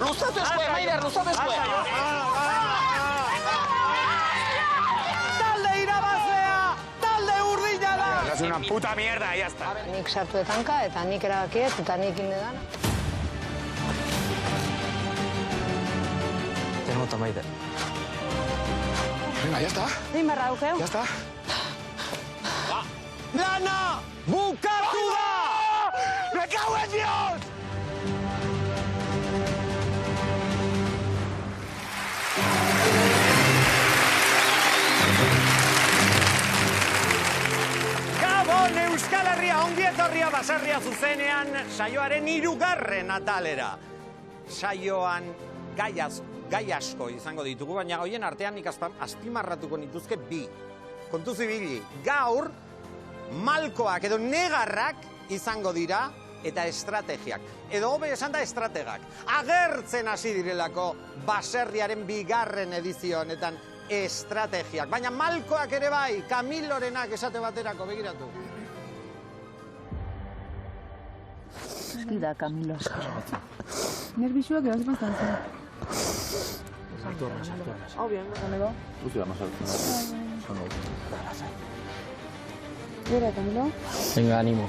Luzatu eskue, Maider, luzatu eskue. Talde irabazlea, talde urdina da. Es una puta mierda, ya está. Nik sartu etanka eta nik erabakiet eta nik indedan. Te nota, Maider. Venga, ya está. Zein barra aukeu? Ya está. Lana bukatu da! ¡Me cago en Dios! Gabon Euskal Herria ongi etorria baserria zuzenean saioaren 3. atalera. Saioan gai asko izango ditugu, baina hoien artean nik azpimarratuko nituzke 2. Kontuz ibili, gaur malkoak edo negarrak izango dira eta estrategiak. Edo hobe esan da estrategak. Agertzen hasi direlako baserriaren 2. edizio honetan estrategiak. Baina malkoak ere bai, Kamilorenak esate baterako begiratu. Da, Camilo. Nervisuak edo zepaztan zen. Hau bien, amigo. Bera, Camilo. Venga, animo.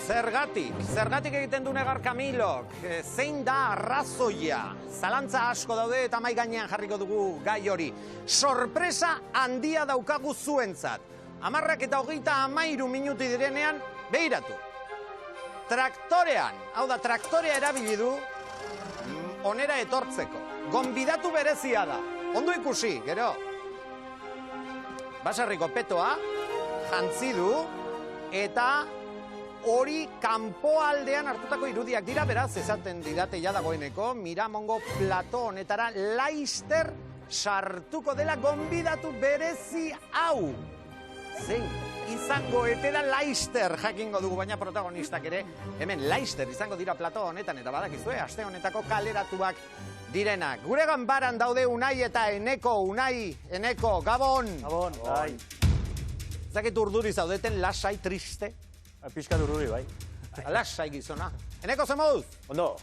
Zergatik egiten du negar Kamilok, zein da arrazoia? Zalantza asko daude eta mahai gainean jarriko dugu gai hori. Sorpresa handia daukagu zuentzat. 10:23 minutu direnean, behiratu. Traktorean, hau da, traktorea erabili du onera etortzeko. Gonbidatu berezia da. Ondo ikusi, gero. Baserriko petoa, jantzi du, eta hori kanpoaldean hartutako irudiak dira, beraz, esaten didate ja dagoeneko, Miramongo plato honetara Laister sartuko dela gonbidatu berezi hau. Zein, izango etera Laister jakingo dugu, baina protagonistak ere, hemen Laister izango dira plato honetan, eta badakizue, aste honetako kaleratuak direnak. Gure ganbaran daude Unai eta Eneko, Eneko, Gabon! Gabon, bai. Zakit urduri zaudeten, lasai, triste? Piskat urduri, bai. Lasai gizona. Eneko, ze moduz? Ondo.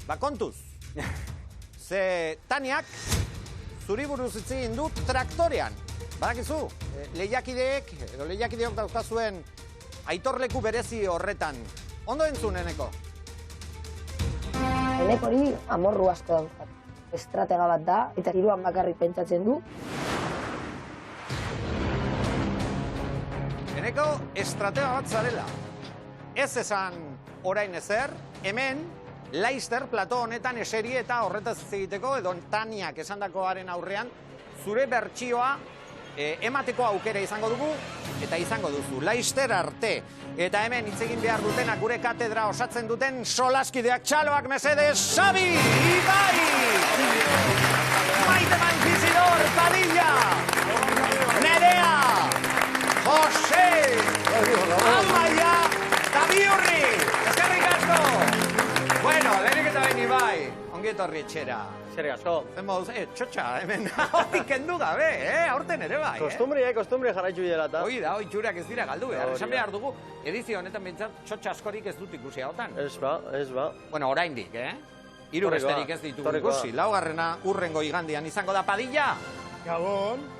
Ba, kontuz. Ze Taniak zuri buruz hitz egin du traktorean. Badakizu, lehiakideok daukazuen aitorleku berezi horretan. Ondo entzun, Eneko? Enek hori amorru asko daukat. Estratega bat da, eta hiruan bakarrik pentsatzen du. Eneko, estratega bat zarela. Ez esan orain ezer, hemen, Laister plato honetan eseri eta horretaz egiteko, edo Taniak esandakoaren aurrean, zure bertsioa emateko aukera izango dugu, eta izango duzu. Laister arte. Eta hemen hitz egin behar dutenak gure katedra osatzen duten solaskideak txaloak mesedez, Xabi, Ibai, Maite Mankisidor, Padilla, Nerea, Jose, Amaia, Tabiurri, eskerrik asko. Bueno, lehenik eta behin Ibai, ongi etorri etxera. Zer asko. Zen moduz, txotxa, hemen, hori kendu gabe, aurten ere bai. Kostumbre jarraitu bidela eta. Hoi da, hoi txurak ez dira galdu, esan behar dugu, edizio honetan bintzat txotxa askorik ez dut ikusi hautan. Ez ba. Bueno, oraindik, Hiru besterik ez ditugu ikusi. Laugarrena urrengo igandian izango da Padilla.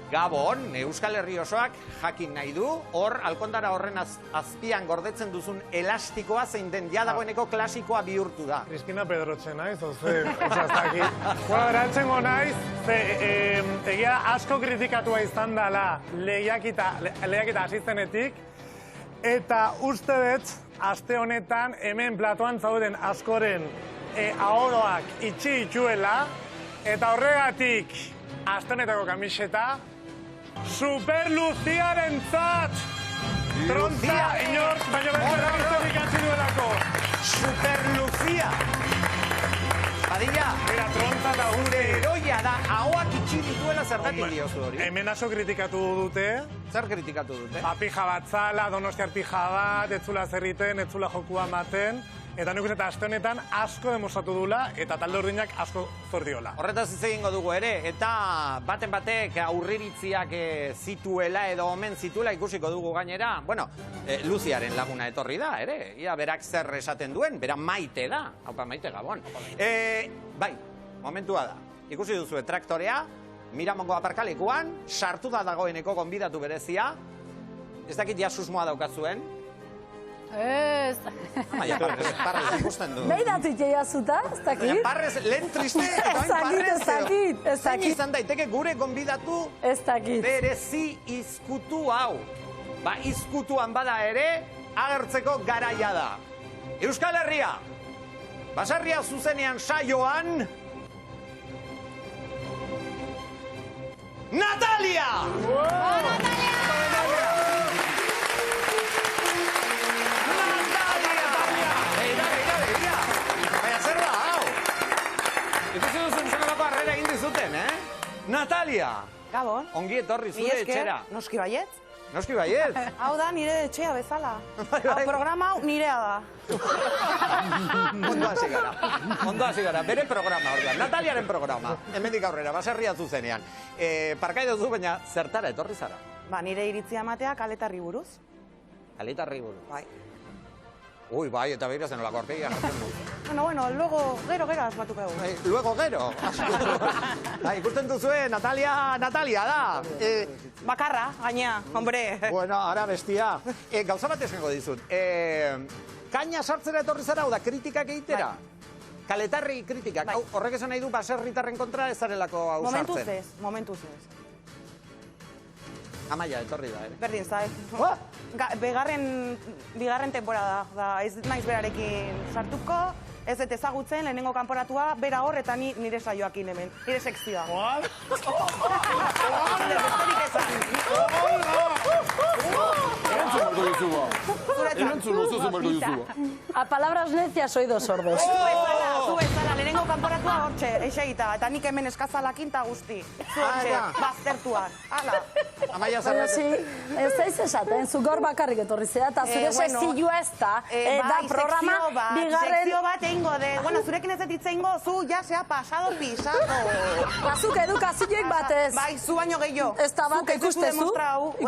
Gabon, Euskal Herri osoak jakin nahi du, hor, alkondara horren azpian gordetzen duzun elastikoa zein den jadagoeneko klasikoa bihurtu da. Cristina Pedrotzen naiz, oze, ezaztaki. Bueno, erantzen naiz, egia asko kritikatua izan dela lehiakita asistenetik, eta uste dut, aste honetan, hemen platoan zauden askoren ahoroak itxi dituela, eta horregatik, aste honetako kamiseta, Super Luziarentzat! Trontza, inork, baina bezala biztorik atzi duelako. Super Luzia! Padilla, Mira, tronza eta gure. heroia da, ahoak itxi dituela zergatik diozu hori. Hemen aso kritikatu dute. Zer kritikatu dute? Pija bat zala, donostiar pija bat, etzula zerriten, etzula jokua maten. eta nik uste eta aste honetan asko demostratu dula, eta talde urdinak asko zor diola. Horretaz hitz egingo dugu ere, eta baten batek aurriritziak zituela edo omen zituela ikusiko dugu gainera. Bueno, Luziaren laguna etorri da, ere. Ia, berak zer esaten duen, bera Maite da. Haupa, Maite Gabon. Bai, momentua da. Ikusi duzu traktorea, Miramongo aparkalekuan, sartu da dagoeneko gonbidatu berezia. Ez dakit ja susmoa daukazuen. Ez. Baina, Parrez ikusten du. Nahi datik jazuta, ez dakit? Parrez, lehen triste, eta bain Parrez. Ez dakit. Zein izan daiteke gure gonbidatu Ez dakit. berezi izkutu hau. Ba, izkutuan bada ere, agertzeko garaia da. Euskal Herria, Baserria zuzenean saioan... Natalia! Begira! Baina zer da, hau? Ikusi duzun zelako harrera egin dizuten, Natalia! Gabon. Ongi etorri zure etxera. Noski baiet. Noski baiet. Hau da nire etxea bezala. Bai. Hau programa hau nirea da. Ondo hasi gara. Bere programa orduan. Nataliaren programa. Hemendik aurrera, Baserria zuzenean. Parkai duzu, baina zertara etorri zara? Ba, nire iritzia matea kaletarri buruz. Kaletarri buruz. Bai. Ui, bai, eta behira zen olako arpegia. Bueno, luego, gero asmatuko dugu. Luego, gero. Ikusten duzue, Natalia da. Bakarra, gainea, hombre. Bueno, ara bestia. Gauza bat esango dizut. Kaina sartzera etorri zara, hau da, kritikak egitera? Kaletarri kritikak. Horrek esan nahi du baserritarren kontra ez zarelako hau sartzen. Momentuz ez. Amaia, etorri da, ere? Berdin, zai. Bigarren temporada da, ez naiz berarekin sartuko, ez dut ezagutzen, lehenengo kanporatua, bera hor eta nire saioakin hemen, nire sekzioa. A palabras necias oídos sordos. Zu bezala, lehenengo kanporatua hortxe, esegita, eta nik hemen eskazalakin eta guzti. Zu hortxe, baztertuan. Hala. Amaia Baina, zerraten. ez daiz esaten, zu gaur bakarrik etorri zera, eta zure sekzioa ez da, da programa bigarren... Sekzio bat egingo de, bueno, zurekin ez ditze ingo, zu ja sea pasado pisado. Bazuk edukazioik batez. Bai, zu baino gehiago. Ez da bat, ikustezu.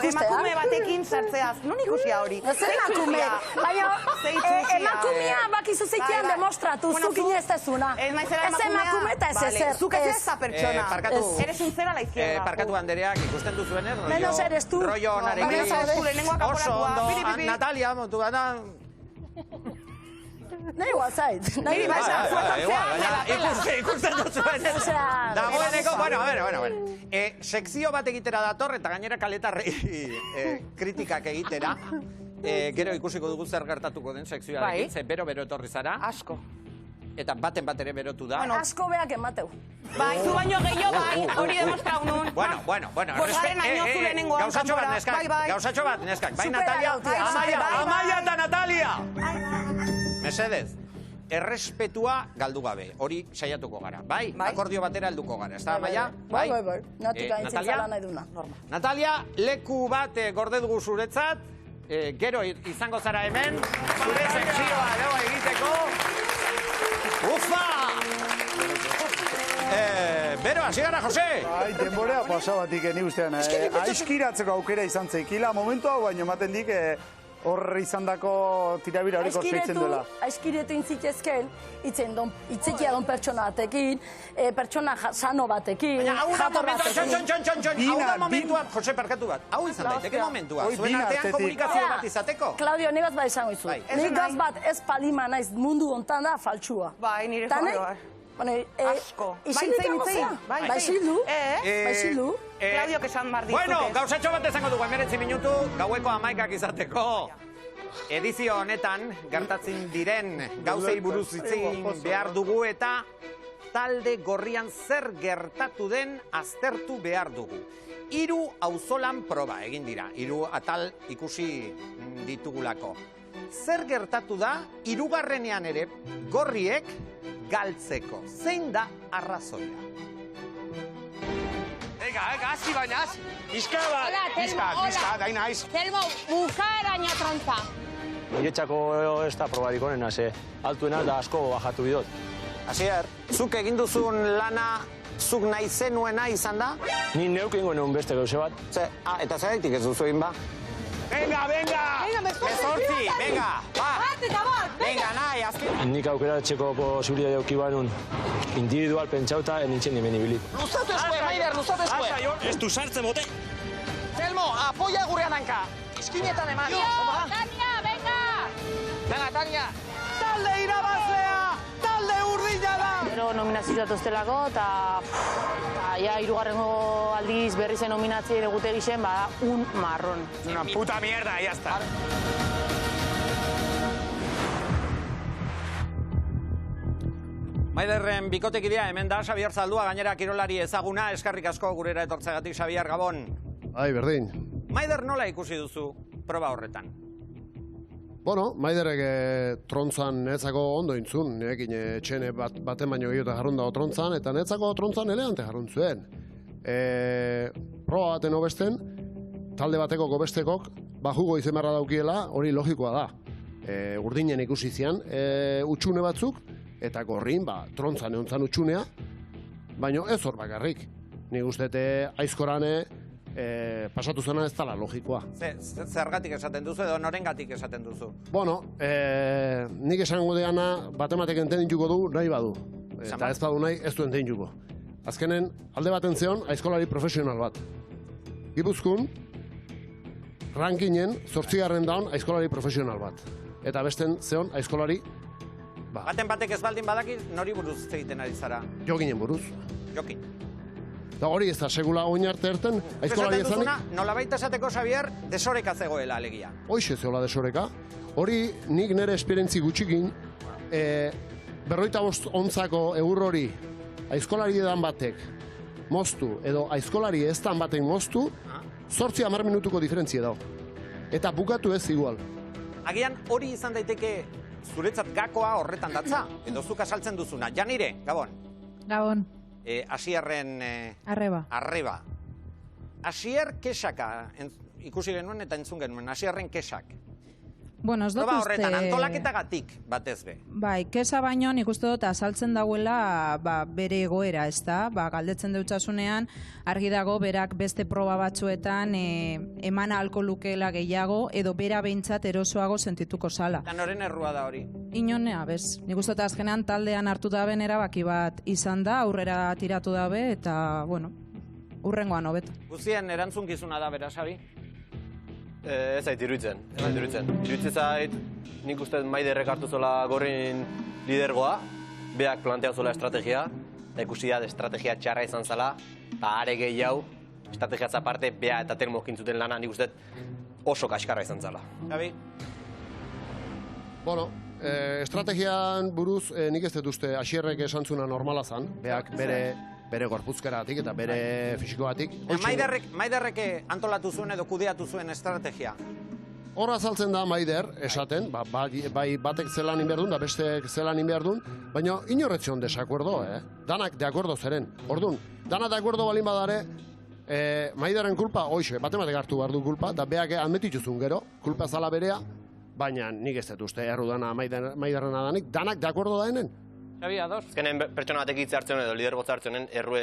Emakume batekin sartzeaz, non ikusia hori? Ez emakume, baina emakumea bakizu zeikian demostratu, zuk inestezuna. Ez naizera Ez emakume eta ez ezer. Zuk ez ez da pertsona. Eres un zero a la izquierda. Parkatu Andereak ikusten duzuenez, Menos eres tú. rollo honarekin. Menos eres tú, lehenengoa Oso kanporatua. ondo, Natalia, montu gana... Nahi guazait. Niri Ikusten duzuenez. Osea... Dagoeneko, bueno. Sekzio bat egitera dator, eta gainera kaletarri kritikak egitera. Gero ikusiko dugu zer gertatuko den sekzioarekin, ze bero etorri zara. Asko. Eta baten bat ere berotu da. Asko beak emateu. Bai, zu baino gehiago bai, hori demostrau nun. Bueno. Bosgarren año zu lehenengoan Gauzatxo bat, kanpora. neskak. Bai. Gauzatxo bat, neskak. Bai, Supera Natalia. gautia. Amaia eta Natalia! Mesedez. Errespetua galdu gabe. Hori saiatuko gara. Bai? Akordio batera helduko gara. Ez da, Amaia? Bai. Natik aintzin zala nahi duna. Natalia, leku bat gorde dugu zuretzat. Gero izango zara hemen. Zure sekzioa egiteko. Ufa! Bero, hasi gara, Jose! Bai, denborea pasabatik ni ustean. Aizkiratzeko aukera izan zeikila momentu hau, baina ematen dik hor izandako tirabira horiko zeitzen duela. Aizkiretu intzitezken, itzekia don pertsona batekin, pertsona sano batekin, jator batekin. Hau da momentua, Jose, parkatu bat. Hau izan daiteke momentua. Zuen artean komunikazio bat izateko. Claudio, nigaz bat izango izu. Nigaz bat ez palima naiz mundu ontan da faltsua. Bai, nire joa. Asko. Baixildu. Claudio, kesan mardi. Bueno, gauzatxo bat izango dugu, 19 minutu, gaueko 11 izateko. Edizio honetan, gertatzen diren gauzei buruz itzin behar dugu eta talde gorrian zer gertatu den aztertu behar dugu. 3 auzolan proba egin dira, 3 atal ikusi ditugulako. Zer gertatu da, 3. ere gorriek galtzeko. Zein da arrazoia? Venga, hasi baina, hasi. Bizka bat, bizka, dain naiz. Telmo, bukaeraino trontza. Niretzako ez da probarik onena, ze altuena da asko bajatu bidot. Asier, zuk egin duzun lana, zuk nahi zenuena izan da? Ni neuk egingo nuen beste gauze bat. Eta zeraitik ez duzu egin ba? Venga, venga! Bezortzi, venga, ba! Venga, nahi, azken! Nik aukeratzeko posibilitatea eduki banun individual pentsauta nintzen nimen ibilit. Luzatu eskue, Maider, luzatu eskue. Ez du sartzen bote! Telmo, apoya gurrean hanka. Izkinetan eman. Tania, venga! Venga, Tania. Talde irabazlea! Talde urdina da! Gero nominazioa toztelako, eta ja, hirugarrengo aldiz berri zen nominatzi ere gute gixen, bada, un marron. Una puta mierda, ya está. Maiderren bikotekidea hemen da, Xabier Zaldua, gainera kirolari ezaguna, eskerrik asko gurera etortzegatik, Xabier, Gabon. Ai, berdin. Maider nola ikusi duzu proba horretan? Bueno, Maiderrek trontzan netzako ondo intzun, nekin txene baten baino gehiota jarrun dago trontzan, eta netzako trontzan eleante jarrun zuen. Proba baten obesten, talde bateko gobestekok, bajugo izemarra daukiela, hori logikoa da. Urdinen ikusi zian, utxune batzuk, eta gorrin, trontzan eontzan utxunea, baino ez hor bakarrik. Nik ustete aizkorane, pasatu zena ez dela logikoa. Zergatik esaten duzu edo norengatik esaten duzu? Bueno, nik esango deana batematek entendituko du nahi badu. Eta ez badu nahi ez du entendituko. Azkenen, alde baten zeon, aizkolari profesional bat. Gipuzkoan, rankingen 8. daun aizkolari profesional bat. Eta besten zeon aizkolari... Baten batek ez baldin badaki, nori buruz egiten ari zara? Jokinen buruz. Jokin. Da hori ez da, segula oin arte erten, aizkolari ezanik... Nolabait esateko, Xabier, desoreka zegoela alegia. Hoixe zeola desoreka. Hori nik nire esperientzi gutxikin, 55 ontzako eur hori aizkolari edan batek moztu, edo aizkolari ez dan batek moztu, 8-10 minutuko diferentzia dago. Eta bukatu ez igual. Agian hori izan daiteke zuretzat gakoa horretan datza, edo zuk asaltzen duzuna. Janire, Gabon. Gabon. Asierren... Arreba. Arreba. Asier kesaka ikusi genuen eta entzun genuen. Asierren kesak. Bueno, ez dut proba uste... horretan, antolaketagatik batez be. Bai, kesa baino nik uste dut azaltzen dauela bere egoera, ez da? Galdetzen deutsasunean, argi dago berak beste proba batzuetan eman ahalko lukeela gehiago, edo bera behintzat erosoago sentituko zala. Eta noren errua da hori? Inonea, bez. Nik uste dut azkenean taldean hartu daben erabaki bat izan da, aurrera tiratu dabe, eta, bueno, urrengoan hobeto. Guztien erantzunkizuna da, bera, Xabi? Ez zait iruditzen, Iruditzen zait, nik uste Maiderrek hartu zola gorrin lidergoa, beak planteatu zola estrategia, eta ikusi da estrategia txarra izan zala, eta are gehiago, estrategiaz aparte, bea eta Telmo kintzuten lana nik uste oso kaskarra izan zala. Xabi? Bueno, estrategian buruz nik ez dut uste Asierrek esantzuna normala zan, beak bere gorpuzkeratik eta bere fisikoatik. Maiderrek antolatu zuen edo kudeatu zuen estrategia? Hor azaltzen da Maider, esaten, bai batek zelan inberdun, da bestek zelan inberdun, baina inorretzion desakuerdo, Danak de acuerdo zeren. Orduan, danak de acuerdo balin badare, Maiderren kulpa, hoxe, batematek hartu behar du kulpa, da beak admetituzun gero, kulpa zala berea, baina nik ez dut uste erru dana Maiderren adanik, danak de acuerdo daenen. Xabi, ados? Azkenen pertsona batek hitz hartzen edo lidergotza hartzen errue,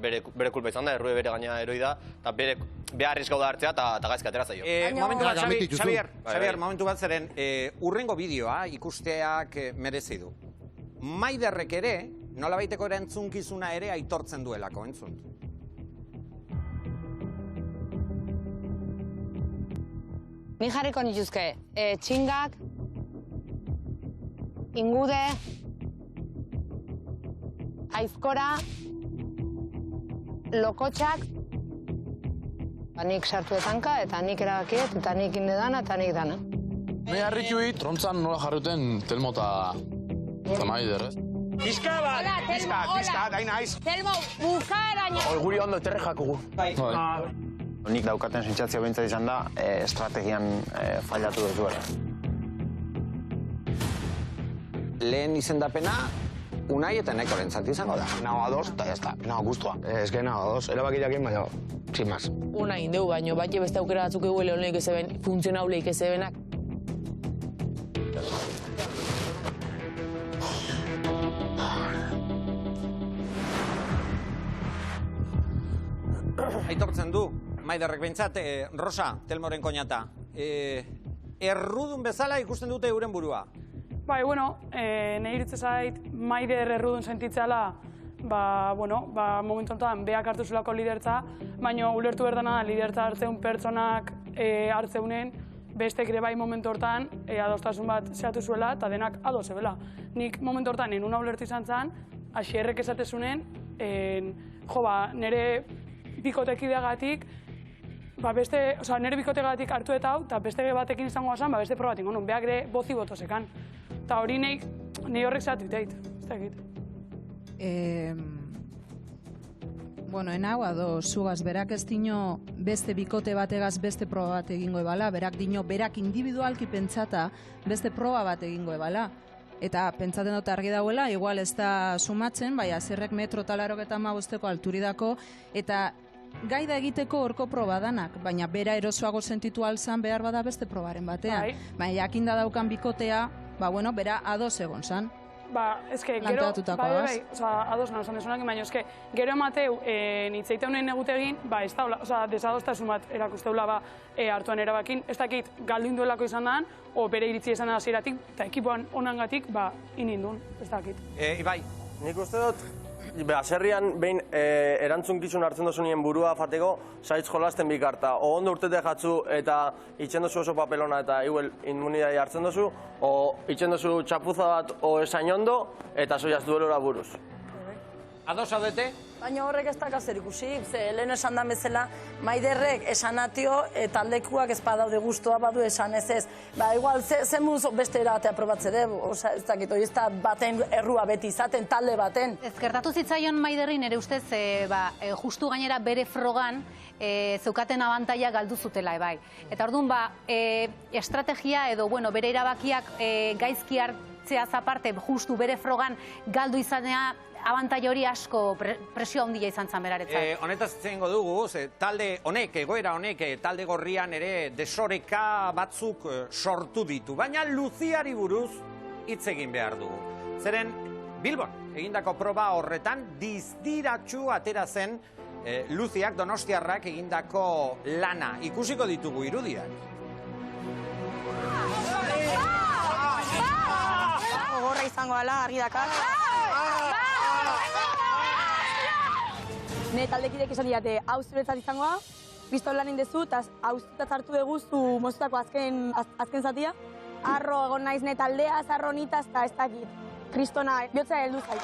bere kulpa izan da, errue bere gaina eroi da, eta behar arriskau da hartzea eta gaizka atera zaio. Momentu bat, Xabier, momentu bat zeren, urrengo bideoa ikusteak merezi du. Maiderrek ere, nolabaiteko erantzunkizuna ere aitortzen duelako, entzun. Ni jarriko nituzke, txingak, ingude, aizkora, lokotxak, nik sartu etanka, eta nik erabakiet, eta nik inde dana, eta nik dana. Ni harritxui, trontzan nola jarruten Telmo eta Maider, ez? Pizka bat, pizka, dain naiz. Telmo, bukaeraino! Guri ondo eterre jakugu. Nik daukaten sentsazio behintzat izan da, estrategian fallatu duzuela. Lehen izendapena, Unai eta Nekorentzat izango da. Nago ados, eta jazta, nago guztua. Ez que nago ados, erabakiak baina, sin más. Unai indeu baino, bate beste aukera batzuk eguele honek ezeben, funtzionauleik ezebenak. aitortzen du, Maiderrek behintzat, Rosa, Telmoren koñata. Errudun bezala ikusten dute euren burua. Bai, bueno, nahi iritze zait, Maider errudun sentitzala, momentu honetan beak hartu zulako lidertza, baina ulertu berdana lidertza hartzeun pertsonak hartzeunen, bestek ere bai momentu hortan adostasun bat zehatu zuela eta denak ados ebela. Nik momentu hortan enuna ulertu izan zen, Asierrek esatezunen, nire bikotekideagatik, nire bikotegatik hartu eta hau, eta beste batekin izango zen, beste probatik, behak ere bozi botozekan. Eta hori nahi horrek zehatu iteit, ez da egit. Enau, zugaz, berak ez dino beste bikote bategaz beste proba bat egingo ebala, berak dino, berak individualki pentsata beste proba bat egingo ebala. Eta pentsaten dut argi dauela, igual ez da sumatzen, bai, Asierrek 1,85 alturidako, eta gai da egiteko horko proba danak, baina bera erosoago sentitu alzan behar bada beste probaren batean. Baina jakinda daukan bikotea, bera ados egon zan. Gero, ados nahi zan desunak, baina gero emateu nitzeiteunen egutegin, ez da, desadostasun bat erakusteula hartuan erabakin, ez dakit galdin duelako izan da, o bere iritzi izan da hasieratik, eta ekipoan onangatik, inindun, ez dakit. Ibai. Nik uste dut, baserrian behin erantzunkizun hartzen dozunien burua fateko, saitz jolasten bikarta. O ondo urtete jatzu eta itxen dozu oso papelona eta igual inmunidai hartzen dozu, o itxen dozu txapuza bat o esain ondo, eta soiaz duelora buruz. Ados haudete? Baina horrek ez dakaz zer ikusi, lehen esan da bezala, Maiderrek esanatio taldekuak ez badaude guztua badu esan ez. Igual, zenbuz beste erabatea probatze dugu, ez dakit, hori ez da baten errua beti izaten, talde baten. Ez gertatu zitzaion Maiderri nire ustez, justu gainera bere frogan zeukaten abantaia galdu zutela, bai. Eta orduan, estrategia edo, bere erabakiak gaizki hartzeaz aparte, justu bere frogan galdu izanea, abantaia hori asko presio handia izan zan beraretzat. Honetaz zengo dugu, talde honek, egoera honek, talde gorrian ere desoreka batzuk sortu ditu. Baina Luziari buruz hitz egin behar dugu. Zeren Bilbon egindako proba horretan dizdiratxu atera zen Luziak Donostiarrak egindako lana. Ikusiko ditugu irudiak. Gogorra izango ala, argi dakar. Ne taldekidek esan diate, hau zuretzat izangoa, pistol lan indezu, eta hau zuretzat hartu eguzu mozutako azken zatia. Arro egon naiz ne taldea, arro nitaz, eta ez dakit. Kristona, bihotza heldu zait.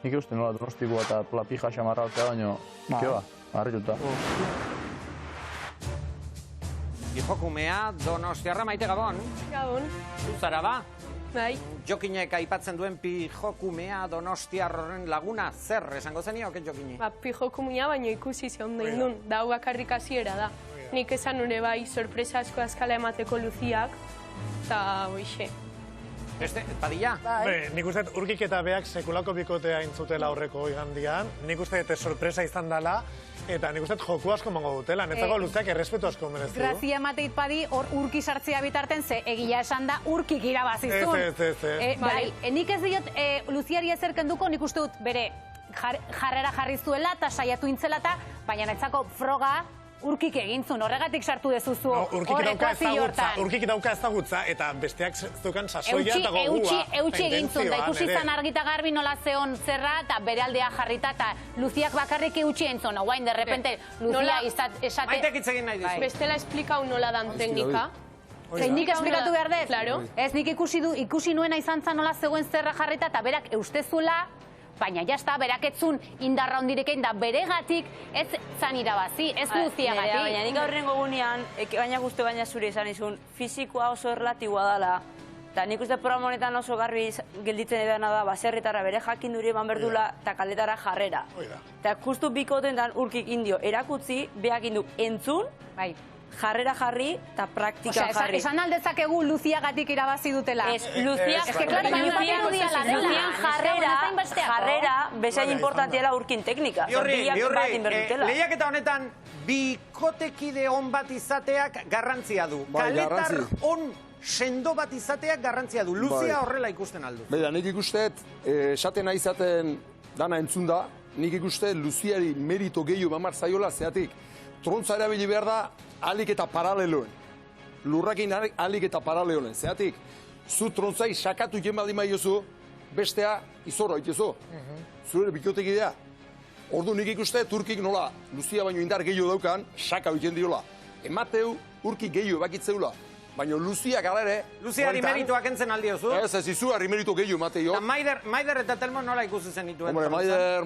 Nik uste nola Donostikoa eta platija xamarraltzea, baino, keba, harrituta. Gijokumea, Donostiarra, Maite Gabon. Gabon. Zuzara ba? Bai. Jokinek aipatzen duen pijokumea Donostiar horren laguna, zer esango zenio, oket Jokini? Pijokumea baino ikusi zion da indun, da hau bakarrik hasiera da. Nik esan nune bai sorpresa asko azkala emateko Luziak, eta hoxe. Beste, Padilla? Nik uste urkik eta beak sekulako bikotea intzutela aurreko igandian, nik uste sorpresa izan dela, eta nik uste joku asko mango dutela, netzako Luziak errespetu asko mereztu. Grazia emateit padi, hor urki sartzea bitarten, ze egia esan da urkik irabazizun. Ez. Nik ez diot Luziari ezerkenduko, nik uste dut bere jarrera jarri zuela eta saiatu intzela eta, baina netzako froga urkik egintzun, horregatik sartu dezuzu ekuazio hortan. Urkik dauka ezagutza eta besteak zeukan sasoia eta gogua. Eutxi egintzun, da ikusi zan argita garbi nola zeon zerra eta bere aldea jarrita eta Luziak bakarrik eutxi egintzun. Guain, de repente, Luzia esate... Maitek hitz egin nahi dizu. Bestela esplikau nola dan teknika. Nik esplikatu behar dut? Claro. Ez, nik ikusi nuena izan zan nola zegoen zerra jarrita eta berak eustezuela, baina jazta, beraketzun indarra hondirekein da beregatik ez zan irabazi, ez Luziagatik. Baina nik aurrengo gunean, baina guztu baina zure izan izun, fizikoa oso erlatiboa dela. Eta nik uste programa honetan oso garbi gelditzen edana da, baserritarra bere jakinduri eman berdula eta kaletara jarrera. Eta justu bikotetan urkik indio erakutzi, behak indu entzun, jarrera jarri eta praktika jarri. Esan aldezakegu Luziagatik irabazi dutela. Ez, Luzian jarrera bezain importantiela urkin teknika. Lehiak eta honetan bikotekide on bat izateak garrantzia du. Kaletar on sendo bat izateak garrantzia du. Luzia horrela ikusten aldu. Nik ikusteet, esaten nahi izaten dana entzun da, nik ikuste Luziari merito gehiago mamar zaiola zeatik. Trontza erabili behar da alik eta paraleloen. Lurrakin alik eta paraleloen, zeatik. Zu trontzai sakatu jen baldin maiozu, bestea izorra itezu. Zure bikotek idea. Ordu nik ikuste Turkik nola Luzia baino indar gehiago daukan, saka egiten diola. Emateu urki gehiago ebakitzeula. Baina Luzia gara ere... Luziari merituak entzen aldiozu? Ez, izugarri meritu gehiago emateio. Maider eta Telmo nola ikusi zen dituen?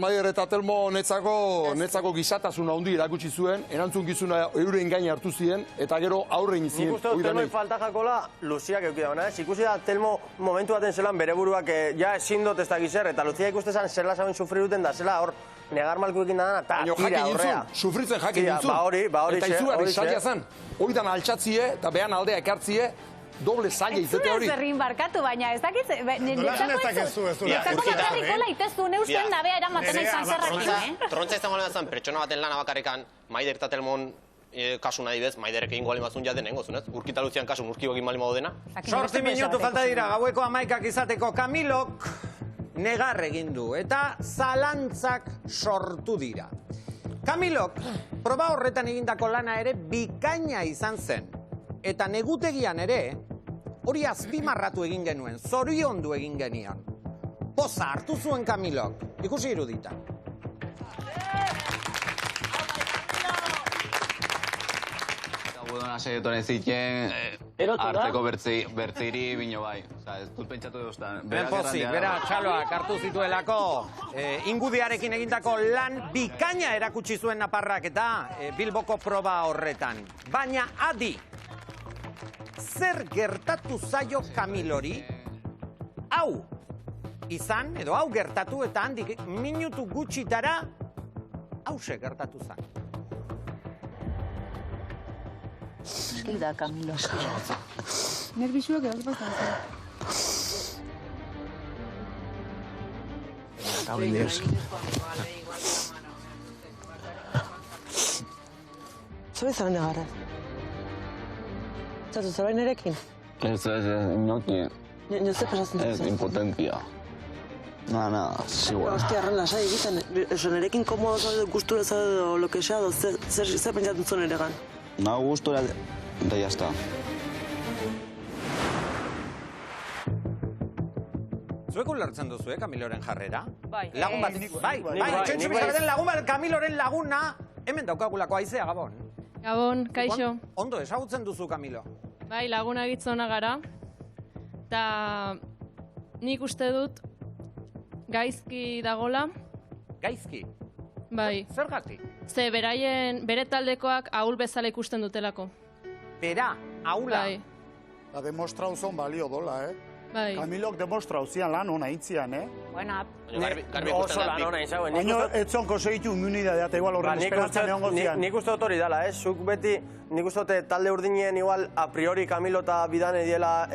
Maider eta Telmo netzako gizatasuna handi erakutsi zuen, erantzukizuna euren gain hartu ziren, eta gero aurrein ziren. Nik uste dut Telmoi falta jakola Luziak eukidabana, ez? Ikusi da Telmo momentu baten zelan bere buruak ja ezin dut ez da gizer, eta Luzia ikuste zen zela zaben sufriruten da, zela hor negar malkuekin da dana, eta tira aurrea. Sufritzen jakin nintzun. Eta izugarri saia zen. Hoitan altxatzie eta behan aldea ekartzie, doble zaila izate hori. Ez zerrin barkatu, baina ez dakit... Netzako bakarrikola itezu, neusten dabea eramaten izan zerrakin, Trontza izango lehen zen, pertsona baten lana bakarrikan, Maider eta Telmon kasun adibez, Maiderek egingo alimazun jaten nengo zunez, urkita Luzian kasun urkio egin balimo dena. 8 minutu falta dira, gaueko 11 izateko. Kamilok negar egin du eta zalantzak sortu dira. Kamilok proba horretan egindako lana ere bikaina izan zen. Eta negutegian ere hori azpimarratu egin genuen, zoriondu egin genion. Poza hartu zuen Kamilok, ikusi irudita. Budona seieton ez ziken, arteko bertziri bino bai. Ez dut pentsatu duztan. Bera txaloak hartu zituelako, ingudiarekin egindako lan bikaina erakutsi zuen Naparrak eta Bilboko proba horretan. Baina adi, zer gertatu zaio Kamilori? Hau izan, edo hau gertatu eta handik minutu gutxitara, hause gertatu zen. Eskil da, Kamilo. Nervisuak edaz bazan. Zue izan negarra? Zatu zerbain erekin? Ez, inoki. Nioze pasatzen dut. Ez, impotentia. Nada, zigua. Hostia, arren lasai egiten. Eso, nerekin komodo zaude, gustura zaude, o lo que sea, zer pentsatu zuen eregan? No, gustura, eta jazta. Zuek ulertzen duzu, Kamiloren jarrera? Bai. Lagun bat, txentxu bizabeten lagun bat, Kamiloren laguna, hemen daukagulako Aizea, Gabon. Gabon, kaixo. Ondo, ezagutzen duzu, Kamilo? Bai, laguna gitzona gara. Eta nik uste dut gaizki dagola. Gaizki? Bai. Zergatik? Ze bere taldekoak ahul bezala ikusten dutelako. Bera, ahula? Bai. Eta demostrau zon balio dola, Bai. Kamilok demostrau zian lan hona itzian, Bueno, oso lan hona izauen. Baina etzonko segitu immunidadea, eta igual horren esperantzan egon gozian. Nik uste dut hori dela, zuk beti, nik uste dut talde urdinien igual a priori Kamilo eta Bidane diela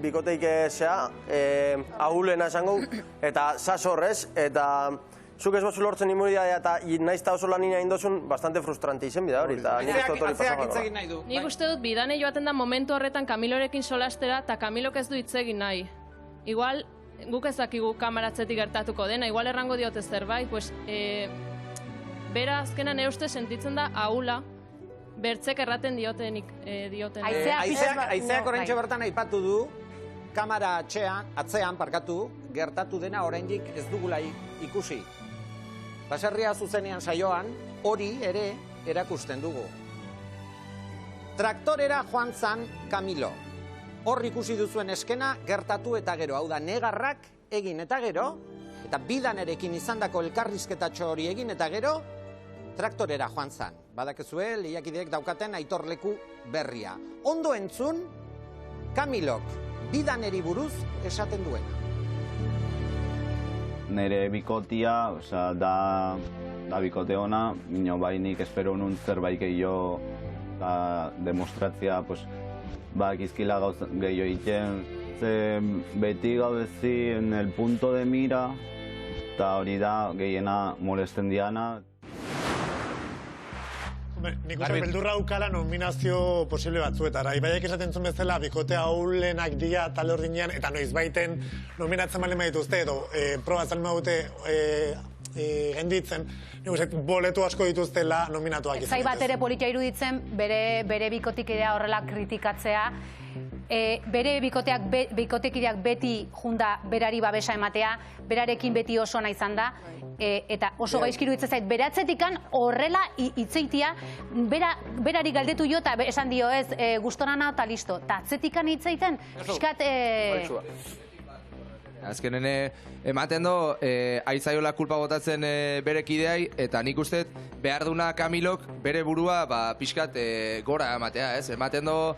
bikoteik zea, ahulena esango, eta sazorrez, eta zuk ez batzul hortzen immunidadea eta nahiz eta oso lanina indozun, bastante frustrante izen bida hori, eta nik uste dut hori pasagoa. Nik uste dut Bidane joaten da momentu horretan Kamilorekin solastera, eta Kamilok ez du hitz egin nahi. Igual, guk ez dakigu kamaratzetik gertatuko dena, igual errango diote zerbait, pues, bera azkenan euste sentitzen da ahula, bertzek erraten diotenik. Aizeak oraintxe bertan aipatu du, kamara atzean gertatu dena oraindik ez dugula ikusi. Baserria zuzenean saioan, hori ere erakusten dugu. Traktorera joan zan Kamilo. Hor ikusi duzuen eskena gertatu eta gero, hau da negarrak egin eta gero, eta Bidanerekin izandako elkarrizketatxo hori egin eta gero, traktorera joan zan. Badakezue, lehiakideek daukaten aitorleku berria. Ondo entzun, Kamilok Bidaneri buruz esaten duena. Nere bikotia, da bikote ona, minio bainik espero nun zerbait gehiago demostratzia, gizkila gauz gehiago egiten, beti gaudezi en el punto de mira, eta hori da gehiena molesten diana. Nik uste beldurra aukala nominazio posible batzuetara. Ibaiak esaten zuen bezala, bikote ahulenak dira talde ordinean, eta noiz baiten nominatzen balen badituzte, edo probatzen badute genditzen, nik uste boletu asko dituztela nominatuak izan. Zai bat ere politia iruditzen, bere bikotikidea horrela kritikatzea, bere bikotekideak beti junda berari babesa ematea, berarekin beti oso nahi izan da, eta oso gaizki iruditzen zait, bere atzetikan horrela hitzeitia, berari galdetu jo eta esan dio ez, gustorana eta listo, eta atzetikan hitzeiten, fiskat... Azkenen ematen do, aizaiola kulpa botatzen bere kideai, eta nik uste behar duna Kamilok bere burua pixkat gora ematea, ez? Ematen do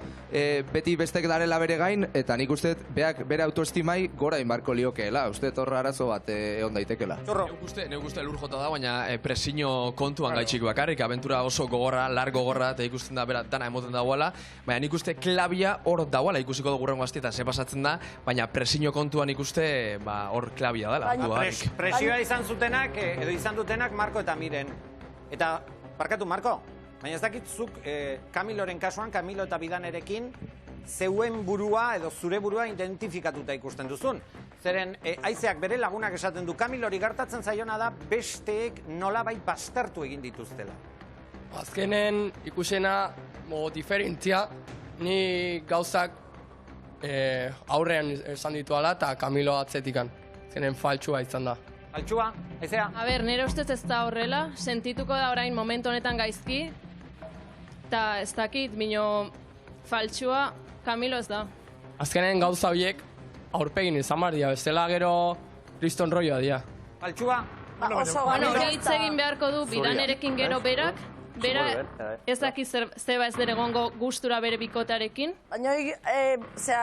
beti bestek darela bere gain, eta nik uste beak bere autoestimai gora inbarko liokeela. Uste horra arazo bat egon daitekela. Neuk uste lur jota da, baina presiño kontuan gaitxik bakarrik, abentura oso gogorra, largo gogorra, eta ikusten da bera dana emoten dagoela, baina nik uste klabia hor dagoela ikusiko dugu rengo azti eta ze pasatzen da, baina presiño kontuan ikuste hor klabia dela. Presioa izan zutenak, edo izan dutenak Marko eta Miren. Eta, barkatu Marko, baina ez dakitzuk Kamiloren kasuan, Kamilo eta Bidanerekin, zeuen burua edo zure burua identifikatuta ikusten duzun. Zeren, Aizeak bere lagunak esaten du, Kamilori gertatzen zaiona da besteek nolabait baztertu egin dituztela. Azkenen ikusena diferentzia, ni gauzak aurrean esan dituala eta Kamilo atzetikan. Zenen faltsua izan da. Faltsua? Aizea? A ber, nire ustez ez da horrela, sentituko da orain momentu honetan gaizki, eta ez dakit, bino faltsua Kamilo ez da. Azkenen gauza horiek aurpegin izan behar dira, bestela gero kriston roioa dira. Faltsua? Bueno, hitz egin beharko du Bidanerekin gero berak, bera ez daki zeba ez dere gongo gustura bere bikotarekin. Baina,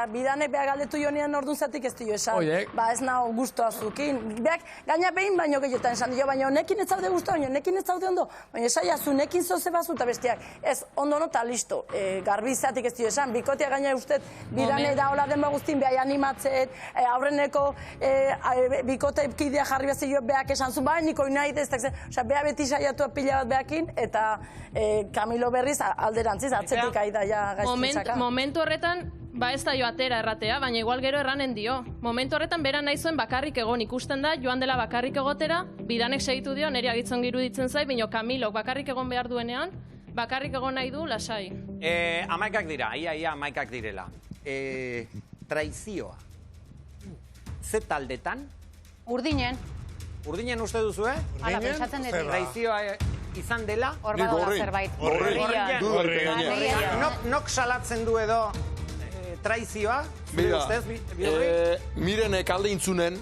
Bidane beha galdetu jonean orduan zatik ez dio esan. Ba ez nago guztua zukin. Beak gaina behin baino gehiotan esan dio, baina honekin ez zaude guztua, baina honekin ez zaude ondo. Baina esaia zunekin zoze bazu eta bestiak. Ez, ondo nota listo. Garbi zatik ez dio esan. Bikotea gaina ustez Bidane da hola denba guztin behai animatzet, aurreneko bikote kidea jarri bezio beak esan zu, bai niko nahi deztak zen. Osea, beha beti saiatu pila bat beakin, eta Kamilo berriz alderantziz, atzetik aida ja gaizkitzaka. Momentu horretan, ez da jo atera erratea, baina igual gero erranen dio. Momentu horretan bera nahi zuen bakarrik egon ikusten da, joan dela bakarrik egotera, Bidanek segitu dio, niri agitzen giruditzen zai, baina Kamilok bakarrik egon behar duenean, bakarrik egon nahi du, lasai. Amaikak dira, ia amaikak direla. Traizioa. Ze taldetan? Urdinen. Urdinen uste duzu, Hala, pensatzen dut. Traizioa izan dela? Hor badago zerbait. Nok salatzen du edo traizioa? Mira, Mirenek alde intzunen,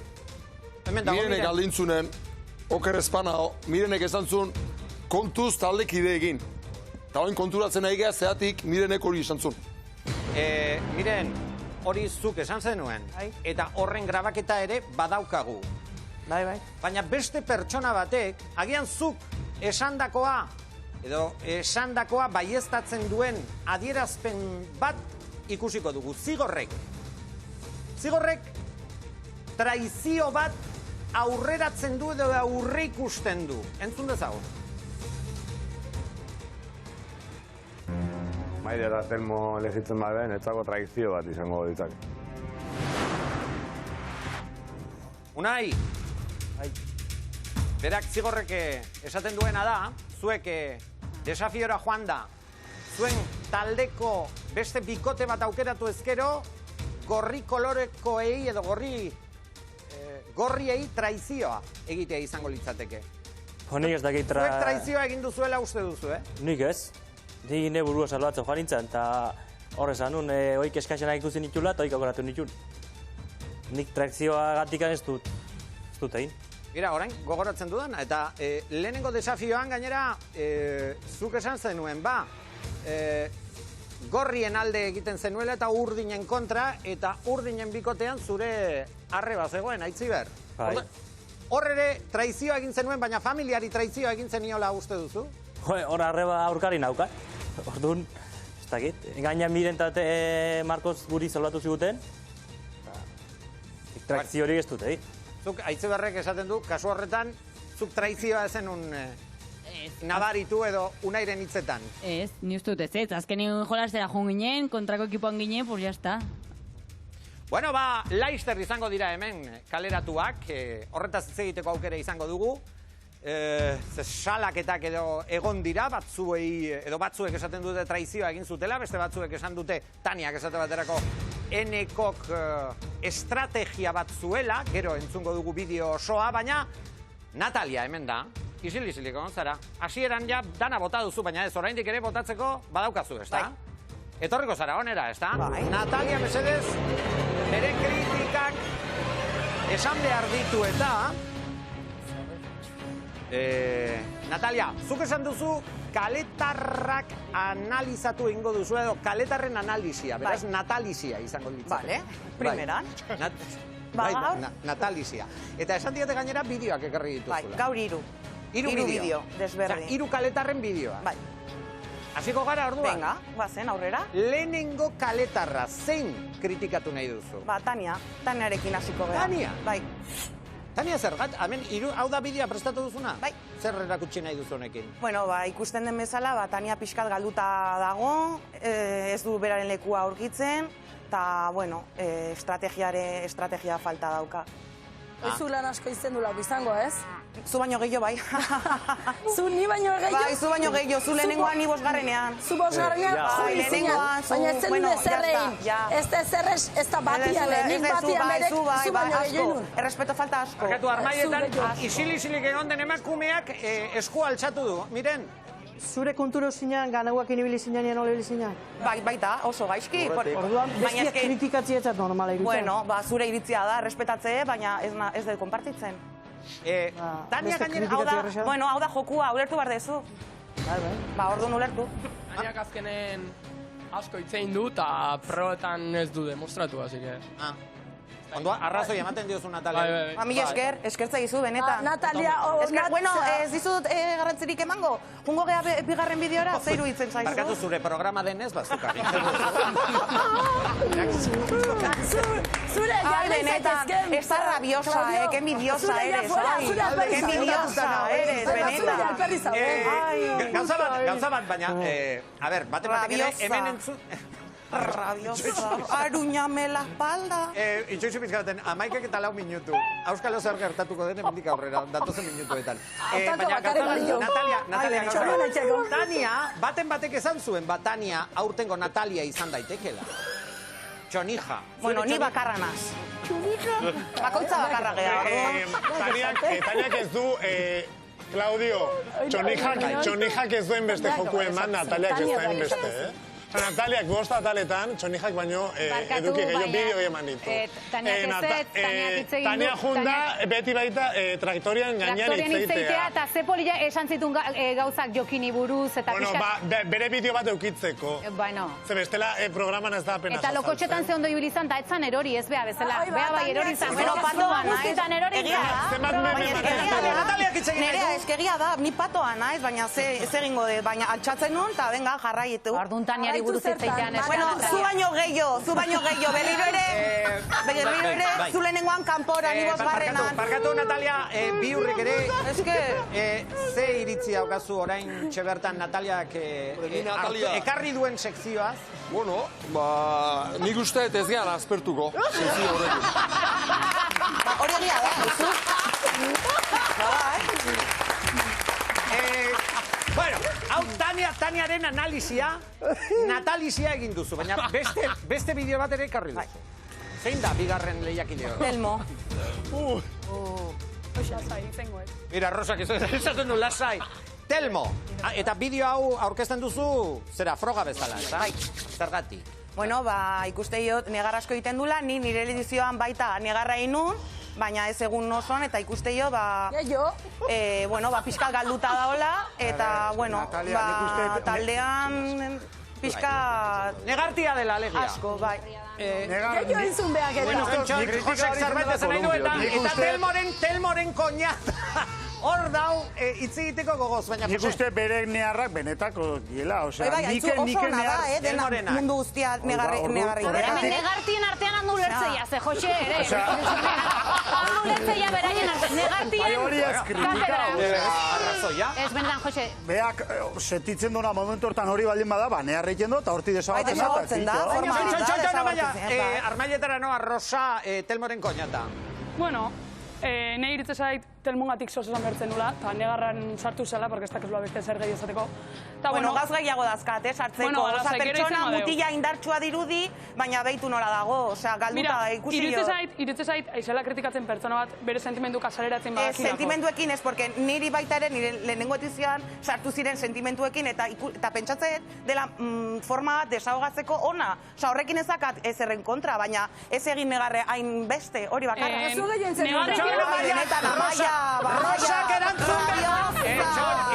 oker espanao, Mirenek esan zuen kontuz taldek ideegin. Eta hoin konturatzen nahi geha zeatik Mirenek hori esan zuen. Miren, hori zuk esan zenuen, eta horren grabaketa ere badaukagu. Baina beste pertsona batek, agian zuk esandakoa, edo esandakoa baieztatzen duen adierazpen bat ikusiko dugu. Zigorrek traizio bat aurreratzen du edo aurre ikusten du. Entzun dezagun. Maider eta Telmo elegitzen baden, etzako traizio bat izango ditzak. Unai! Berak Zigorrek esaten duena da, zuek desafiora joan da, zuen taldeko beste bikote bat aukeratu ezkero, gorri kolorekoei edo gorriei traizioa egitea izango litzateke. Nik ez dakit Zuek traizioa egin duzuela uste duzu, Nik ez. Nik ne burua salbatzen joan nintzen, eta horrezan nun, oik eskaxenak ikusten nitula eta oik akoratu nitun. Nik traizioa gatikan ez dut egin. Mira, orain, gogoratzen dudan, eta lehenengo desafioan gainera, zuk esan zenuen, gorrien alde egiten zenuela eta urdinen kontra, eta urdinen bikotean zure arreba zegoen, Aitziber. Hor ere traizioa egin zenuen, baina familiari traizioa egin zeniola uste duzu? Hor arreba aurkari nauka. Orduan, ez dakit. Gaina Miren eta Marcos guri salbatu ziguten. Traizio hori ez dut, Zuk Aitziberrek esaten du, kasu horretan, zuk traizioa ezenun nabaritu edo Unairen hitzetan? Ez, ni uste dut ez, azkenin jolastera joan ginen, kontrako ekipoan ginen, pues jazta. Bueno, Leicester izango dira hemen kaleratuak, horretaz hitz egiteko aukera izango dugu. Salaketak edo egon dira, batzuek esaten dute traizioa egin zutela, beste batzuek esan dute Taniak esate baterako Enekok estrategia bat zuela, gero entzungo dugu bideo osoa, baina Natalia hemen da, isil-isilik egon zara. Hasieran ja dana bota duzu, baina ez, oraindik ere botatzeko badaukazu, ezta? Etorriko zara onera, ezta? Natalia mesedez, bere kritikak esan behar ditu eta... Natalia, zuk esan duzu kaletarrak analizatu ingo duzu edo kaletarren analizia, beraz natalizia izango ditzake. Vale, primeran. Natalizia. Eta esan diate gainera bideoak ekarri dituzula. Gaur 3. 3 bideo, desberdin. 3 kaletarren bideoa. Bai. Hasiko gara orduan? Venga, bazen, aurrera. Lehenengo kaletarra, zein kritikatu nahi duzu? Taniarekin hasiko gara. Tania? Bai. Tania, zergat, hau da bidea prestatu duzuna? Bai. Zer erakutsi nahi duzu honekin? Bueno, ikusten den bezala, Tania pixkat galduta dago, ez du beraren lekua aurkitzen, eta, bueno, estrategia falta dauka. Zu lan asko izendula izango, ez? Zu baino gehiago, bai. Zu ni baino gehiago? Bai, zu baino gehiago, zu lehenengoan ni bosgarrenean. Zu bosgarrenean, lehenengoan, baina ez zen dure zerrein. Ez da batian, nik batian berek, zu baino gehiago. Errespeto falta asko. Bakatu armaietan, isil-isilik egon den emakumeak eskua altxatu du. Miren, zure konturo zinean, ganauak inibili zinean, nola ibili zinean? Baita, oso gaizki. Orduan, bestiak kritikatzi ez normala iritzen. Bueno, zure iritzia da, respetatze, baina ez dut konpartitzen. Tania gainera, hau da jokua, ulertu behar dezu. Orduan ulertu. Taniak azkenen asko hitzein du, eta proetan ez du demostratu, así que... Ondua, arrazoi ematen diozu, Natalia. Mila eskertza gizu, benetan. Natalia, bueno, ez dizut garrantzirik emango. Jungo geha bigarren bideora, zeiru hitzen zaizu. Barkatu zure programa denez, bazuka. Zure benetan, ez da rabiosa, que envidiosa eres. Que envidiosa eres, benetan. Gauza bat, baina, a ver, bate ere, hemen entzun... Rabiosa, aruñame la espalda. Itxoizu pizkaraten, 11 eta 4 minutu. Auskalo zer gertatuko den hemendik aurrera, datozen minutuetan. Baina, Natalia, Tania, batek esan zuen, Tania aurtengo Natalia izan daitekela. Txonija. Bueno, ni bakarra naz. Txonija? Bakoitza bakarra geha. Taniak ez du... Claudio, txonijak ez duen beste joku eman, Nataliak ez duen beste, Nataliak bost ataletan, txonijak baino eduki gehiago bideo eman ditu. Tania junda, beti baita traktorian gainean itzeitea. Eta ze polia esan zitun gauzak jokini buruz eta pixkat... Bueno, bere bideo bat eukitzeko. Bueno. Ze bestela programan ez da apena eta lokotxetan ze ondo ibili izan, eta etzan erori, ez beha bezala. Beha bai erori izan. Bueno, patoa guztietan erori izan. Nerea, eskegia da, ni patoa naiz, baina ze egingo dut, baina altxatzen nun, eta venga, jarraietu. Ardun Taniari buruz itzeitean. Bueno, zu baino gehiago, berriro ere, zu lehenengoan kanpora, ni bosgarrenan. Barkatu, Natalia, bi hurrik ere, ze iritzi daukazu orain txebertan Nataliak ekarri duen sekzioaz? Bueno, nik uste ez gehan aspertuko, sekzio horrekin. Hori egia da, Bueno, hau Taniaren analizia, Natalizia egin duzu, baina beste bideo bat ere ekarri duzu. Zein da, bigarren lehiakideo? Telmo. Mira, Rosak, esaten du, lasai. Telmo, eta bideo hau aurkezten duzu, zera, froga bezala, eta? Bai. Zergatik. Bueno, ikuste diot, negar asko egiten dula, nire edizioan baita negarra inun, baina ez egun oson, eta ikuste jo, pixkat galduta daola, eta, bueno, taldean pixkat... Negartia dela, alegia. Asko, bai. Gehiago entzun behak eta. Bueno, Josek zerbait esan nahi du, eta Telmoren koñata hor dau hitz egiteko gogoz, baina Nik uste bere neharrak benetako diela, osea, nike nehar... dena mundu guztia negarri. Negartien artean handu lertzeia, ze Jose ere. Handu lertzeia beraien artean, negartien... Hori ez kritikau. Ez benetan, Jose. Beak, setitzen duena momentu hortan hori baldin bada, ba, neharra egiten du, eta horti desabatzen Armailetara noa, Rosa, Telmoren koñata. Bueno, nahi iritze zait Telmongatik sosesan bertzen nula, eta negarran sartu zela, porque ez dakezula beste zer gehi esateko. Bueno, gaz gehiago dazkat, sartzeko. Osa, pertsona mutila indartsua dirudi, baina behitu nola dago, osea, galduta ikusi jo. Iritze zait, aizela kritikatzen pertsona bat, bere sentimendu kasaleratzen badakilako. Sentimenduekin ez, porque niri baita ere, nire lehenengo edizioan, sartu ziren sentimenduekin, eta pentsatzen dela forma bat desahogatzeko ona. Osa, horrekin ezakat ez erren kontra, baina ez egin negarre hain beste, hori bakarra. Rosak erantzun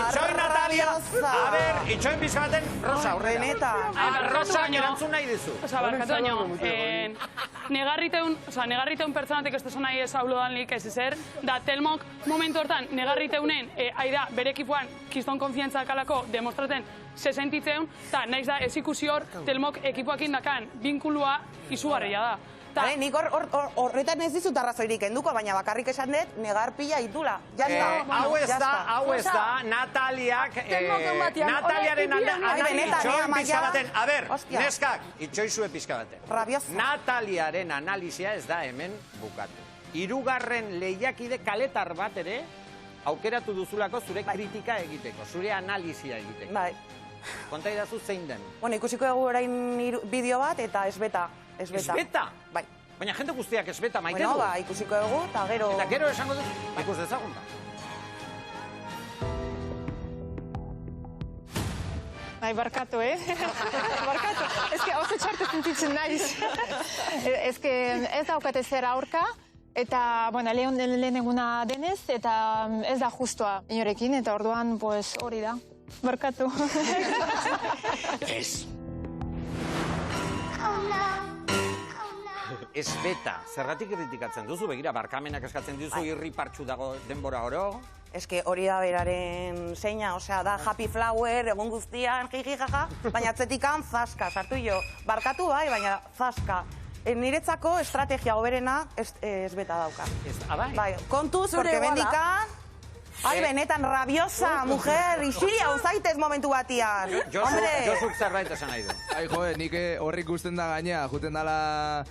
Itxoin Natalia. A ber, itxoin bizkabaten Rosa horrela. Rosak erantzun nahi dizu. Osa, barkatu baino. Negarriteun pertsonatik ez desan nahi ez haulodanik ez ezer, da Telmok momentu hortan negarriteunen, aida, bere ekipuan kiston konfiantza kalako demostraten se sentitzeun, eta nahiz da ez ikusi hor Telmok ekipuakin dakan binkulua izugarria da. Nik horretan ez dizut arrazoirik enduko, baina bakarrik esan dut, negar pila itula. Hau ez da, Nataliak, Nataliaren itxoin pizka baten. A ber, neskak, itxoizue pizka baten. Nataliaren analizia ez da hemen bukatu. Hirugarren lehiakide kaletar bat ere, aukeratu duzulako zure kritika egiteko, zure analizia egiteko. Bai. Konta idazu zein den? Bueno, ikusiko dugu orain bideo bat eta esbeta. Esbeta? Bai. Baina jende guztiak esbeta maite du. Bueno, ba, ikusiko dugu, eta gero... Eta gero esango dut, ikus dezagun da. Bai, barkatu, Barkatu. Ez que oso txarte sentitzen naiz. Ez que ez daukate zer aurka, eta, bueno, lehenenguna denez, eta ez da justoa inorekin, eta orduan, pues, hori da. Barkatu. Ez. Esbeta, zergatik kritikatzen duzu, begira, barkamenak eskatzen duzu, irri partxu dago denbora oro. Ez que hori da beraren zeina, osea, da happy flower, egun guztian, jiji jaja, baina atzetikan zaska, sartu jo. Barkatu bai, baina zaska. Niretzako estrategia hoberena esbeta dauka. Bai, kontuz, porque bendikan... Ai, benetan, rabiosa, mujer, isilia, uzaitez momentu batian. Josuk zerbait esan nahi du. Ai, jode, nik horrik usten da gainea, juten dala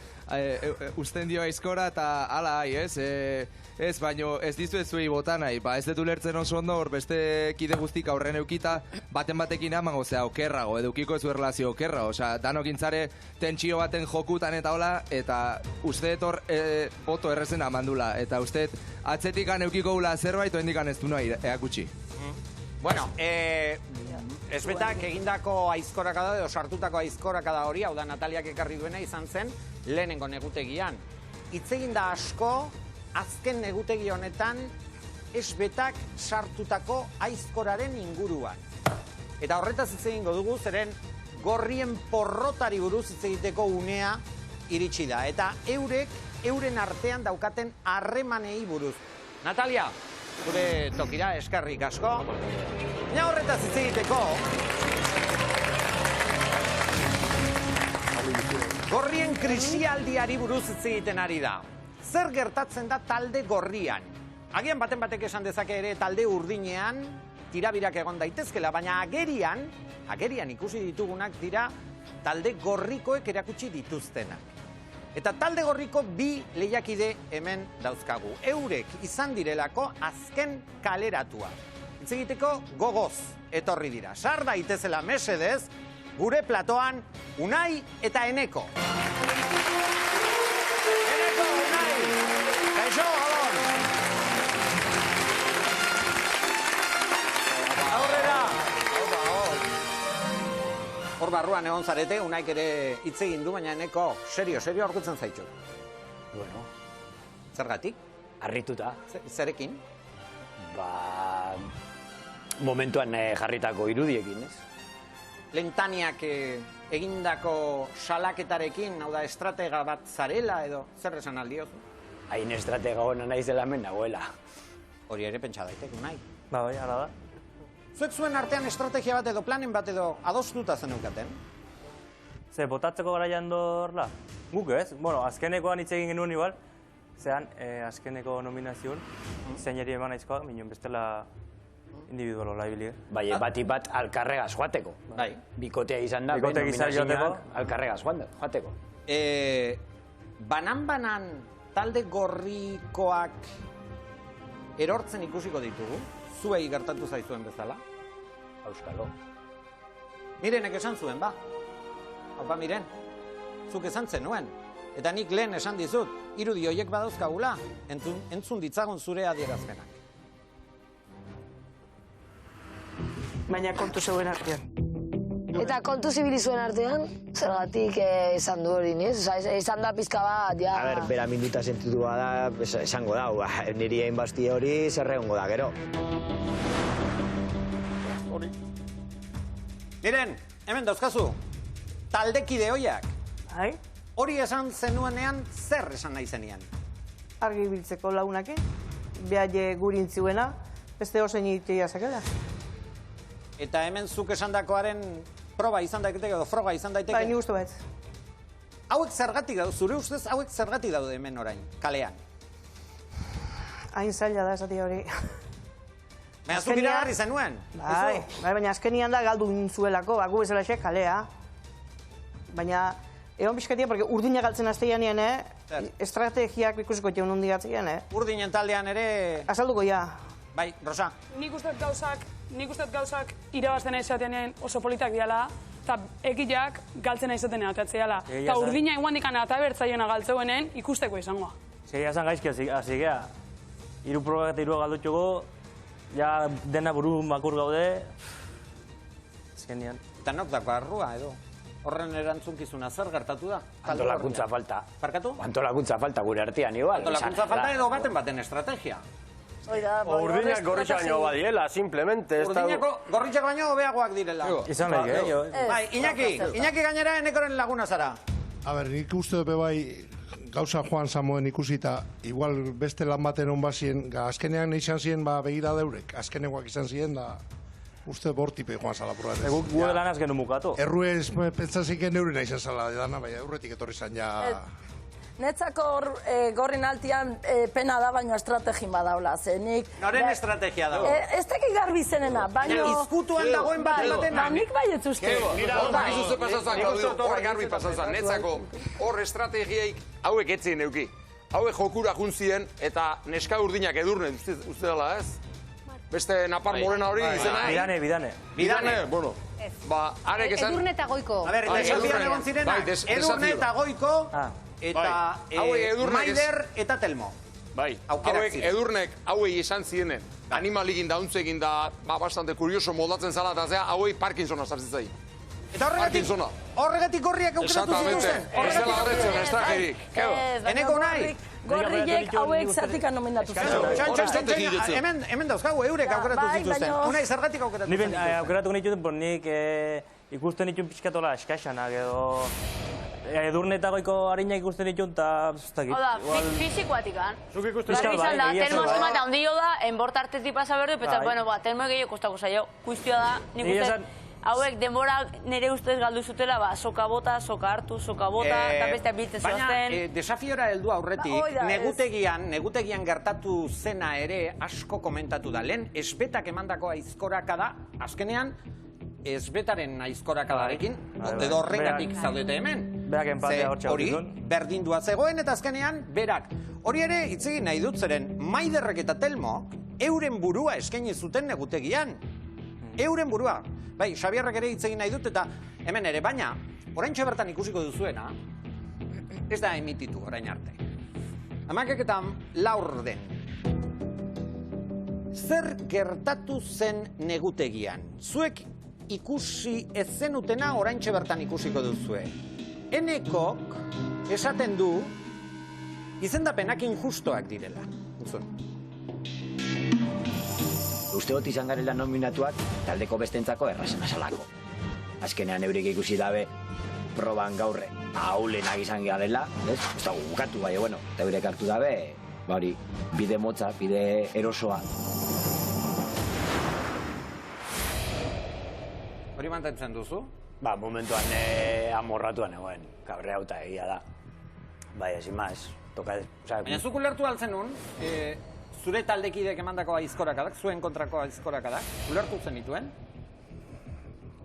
usten dio aizkora eta ala, ez, baino ez dizu ez zuei botan nahi, ba ez dut ulertzen oso ondo, hor beste kide guztik aurren eukita, baten batekin amango, zera, okerrago, edukiko ez relazio okerra, osea, danokintzare tentsio baten jokutan eta hola, eta uste dut hor boto errezen amandula, eta uste dut atzetikan eukiko gula zerbait, oendikan ez du nahi eakutsi. Bueno, esbetak egindako aizkorakada edo sartutako aizkorakada hori, hau da Nataliak ekarri duena izan zen, lehenengo negutegian. Hitz egin da asko, azken negutegi honetan, esbetak sartutako aizkoraren inguruan. Eta horretaz hitz egingo dugu, zeren gorrien porrotari buruz hitz egiteko unea iritsi da. Eta euren artean daukaten harremanei buruz. Natalia, zure tokira eskerrik asko. Baina horretaz hitz egiteko, gorrien krisialdiari buruz hitz egiten ari da. Zer gertatzen da talde gorrian? Agian baten batek esan dezake ere talde urdinean tirabirak egon daitezkela, baina agerian ikusi ditugunak dira talde gorrikoek erakutsi dituztenak. Eta talde gorriko bi lehiakide hemen dauzkagu. Eurek izan direlako azken kaleratua. Hitz egiteko gogoz etorri dira. Sar daitezela mesedez, gure platoan Unai eta Eneko. Eneko, Unai! Kaixo, Gabon! Aurrera! Hor barruan egon zarete, Unaik ere hitz egin du, baina Eneko, serio aurkutzen zaitxu. Bueno. Zergatik? Harrituta. Zerekin? Ba... momentuan jarritako irudiekin, ez? Lentaniak egindako salaketarekin, hau da, estratega bat zarela edo zer esan aldiozu? Hain estratega hona naiz dela hemen nagoela. Hori ere pentsa daiteke nahi. Bai, hala da. Zuek zuen artean estrategia bat edo planen bat edo adostuta zeneukaten? Ze, botatzeko garaian dorla? Guk ez? Bueno, azkenekoan hitz egin genuen igual. Zean, azkeneko nominazioan, zeinari eman aizkoa, minun bestela individualo laibili. Bai, bati bat alkarregaz joateko. Bai. Bikotea izan da, Bikote gizar joateko. Alkarregaz joateko. Banan-banan talde gorrikoak erortzen ikusiko ditugu, zuei gertatu zaizuen bezala. Auskalo. Mirenek esan zuen, ba. Haupa, Miren, zuk esan zenuen. Eta nik lehen esan dizut, irudi horiek badauzkagula, entzun ditzagun zure adierazpenak. Baina kontu zeuen artean. Eta kontu zibili zuen artean, zergatik esan du hori, niz? Esan da pizka bat, ja... A ber, bera minuta sentitu da, esango da, niri egin basti hori zerregongo da, gero. Miren, hemen dauzkazu, taldekide hoiak. Hai? Hori esan zenuenean, zer esan nahi zenean? Argi biltzeko launake, behaile gurintziuena, beste osein itea zakela. Eta hemen zuk esandakoaren proba izan daiteke edo froga izan daiteke? Bai, ni uste bat. Hauek zergatik daude, zure ustez hauek zergatik daude hemen orain, kalean? Hain zaila da esatia hori. Baina zuk iragarri zenuen? Bai, baina azkenian da galdu nintzuelako, gu bezala xe, kalea. Baina, egon pixkatia, porque urdina galtzen azteian estrategiak ikusiko txeun hundi gatzean, Urdinen taldean ere... Azalduko ja. Bai, Rosa. Nik uste gauzak irabazten izatean oso politak diala, eta ekileak galtzen izaten atatzeala. Eta urdina iguan dikana eta bertzaiona galtzeuenen ikusteko izangoa. Segia zan gaizki hasi gea. Hiru probak eta hirua galdutxoko, ja dena buru makur gaude. Azkenian. Eta nok dako arrua edo? Horren erantzunkizuna zer gertatu da? Antolakuntza falta. Parkatu? Antolakuntza falta gure artean, igual. Antolakuntza falta edo baten estrategia. Urdinak gorritxak baino badiela, simplemente. Urdinak gorritxak baino hobeagoak direla. Izan lehik, Bai, Iñaki gainera enekoren laguna zara. A ber, nik uste dut bai gauza Juan Samoen ikusita, igual beste lan baten hon bazien, azkenean izan ziren begira deurek, azkenekoak izan ziren da... Uste bortipe joan zala proa. Gu lanaz genu mukatu. Erruez pentsazik neurina izan zala dana, baina aurretik etorri zan ja... Netzako gorrin altian pena da, baino estrategin badaula, zenik... Noren estrategia dago? Ez teki garbi zenena, baino... Izkutuan dagoen baten nik bai etzuzte. Hor bakizuze pasazan, Claudio, hor garbi pasazan. Netzako hor estrategiaik hauek etzien euki. Hauek jokura juntzien eta neska urdinak edurne, uste dela ez? Beste Napar Morena hori izena? Bidane. Bueno. Ba, arek esan... Edurne eta goiko. A ber, desafian egon zirenak, Edurne eta goiko, eta Maider eta Telmo. Bai, hauek edurnek hauei izan zienen, animaligin dauntzekin da, bastante kurioso moldatzen zala, eta zea, hauei Parkinsona sartzen zai. Eta horregatik gorriak aukeratu zituzten. Ez dela horretzen, estrategirik. Eneko nahi? Gorriek hauek zertikan nominatu zen. Hemen dauzkagu, eurek aukeratu zituzten. Unai, zergatik aukeratu zen? Nik aukeratu nituten, por nik ikusten nituen pixkatola eskaxanak edo... Edurne eta goiko harina ikusten ditun, eta... Oda, fizikoatikan. Zuk ikusten ditun. Izan da, termo estimata ondio da, enbort artetik pasa berdu, eta, bueno, termo gehiago kostako zaio. Kuiztioa da, nik uste, hauek denbora nire ustez galdu zutela, soka bota, soka hartu, soka bota, eta beste biltzen zoazten. Baina, desafiora heldu aurretik, negutegian gertatu zena ere asko komentatu da. Lehen, esbetak emandako aizkoraka da, azkenean, esbetaren aizkorakadarekin, edo horrengatik zaudete hemen. Berak empatea hor txautizun. Hori, berdindua zegoen, eta azkenean, berak. Hori ere, hitzegin nahi dut zeren, Maiderrek eta Telmok, euren burua eskaini zuten negutegian. Euren burua. Bai, Xabierrek ere hitzegin nahi dut, eta hemen ere, baina, oraintxe bertan ikusiko duzuena, ez da emititu orain arte. Hamaketan laurden. Zer gertatu zen negutegian? Zuek ikusi ez zenutena oraintxe bertan ikusiko duzue. Enekok esaten du izendapenak injustoak direla. Uste dut izan garela nominatuak taldeko bestentzako errazen asalako. Azkenean eurik ikusi dabe proban gaurre ahulenak izan geha dela, ez da bukatu bai, bueno, eta eurek hartu dabe hori, bide motza, bide erosoa. Hori mantentzen duzu? Ba, momentuan amorratuan egoen, kabreauta egia da. Bai, ezin maz, toka... Baina zuk ulertu altzen nun, zure taldekidek emandako aizkorakadak, zuen kontrako aizkorakadak, ulertu zen dituen?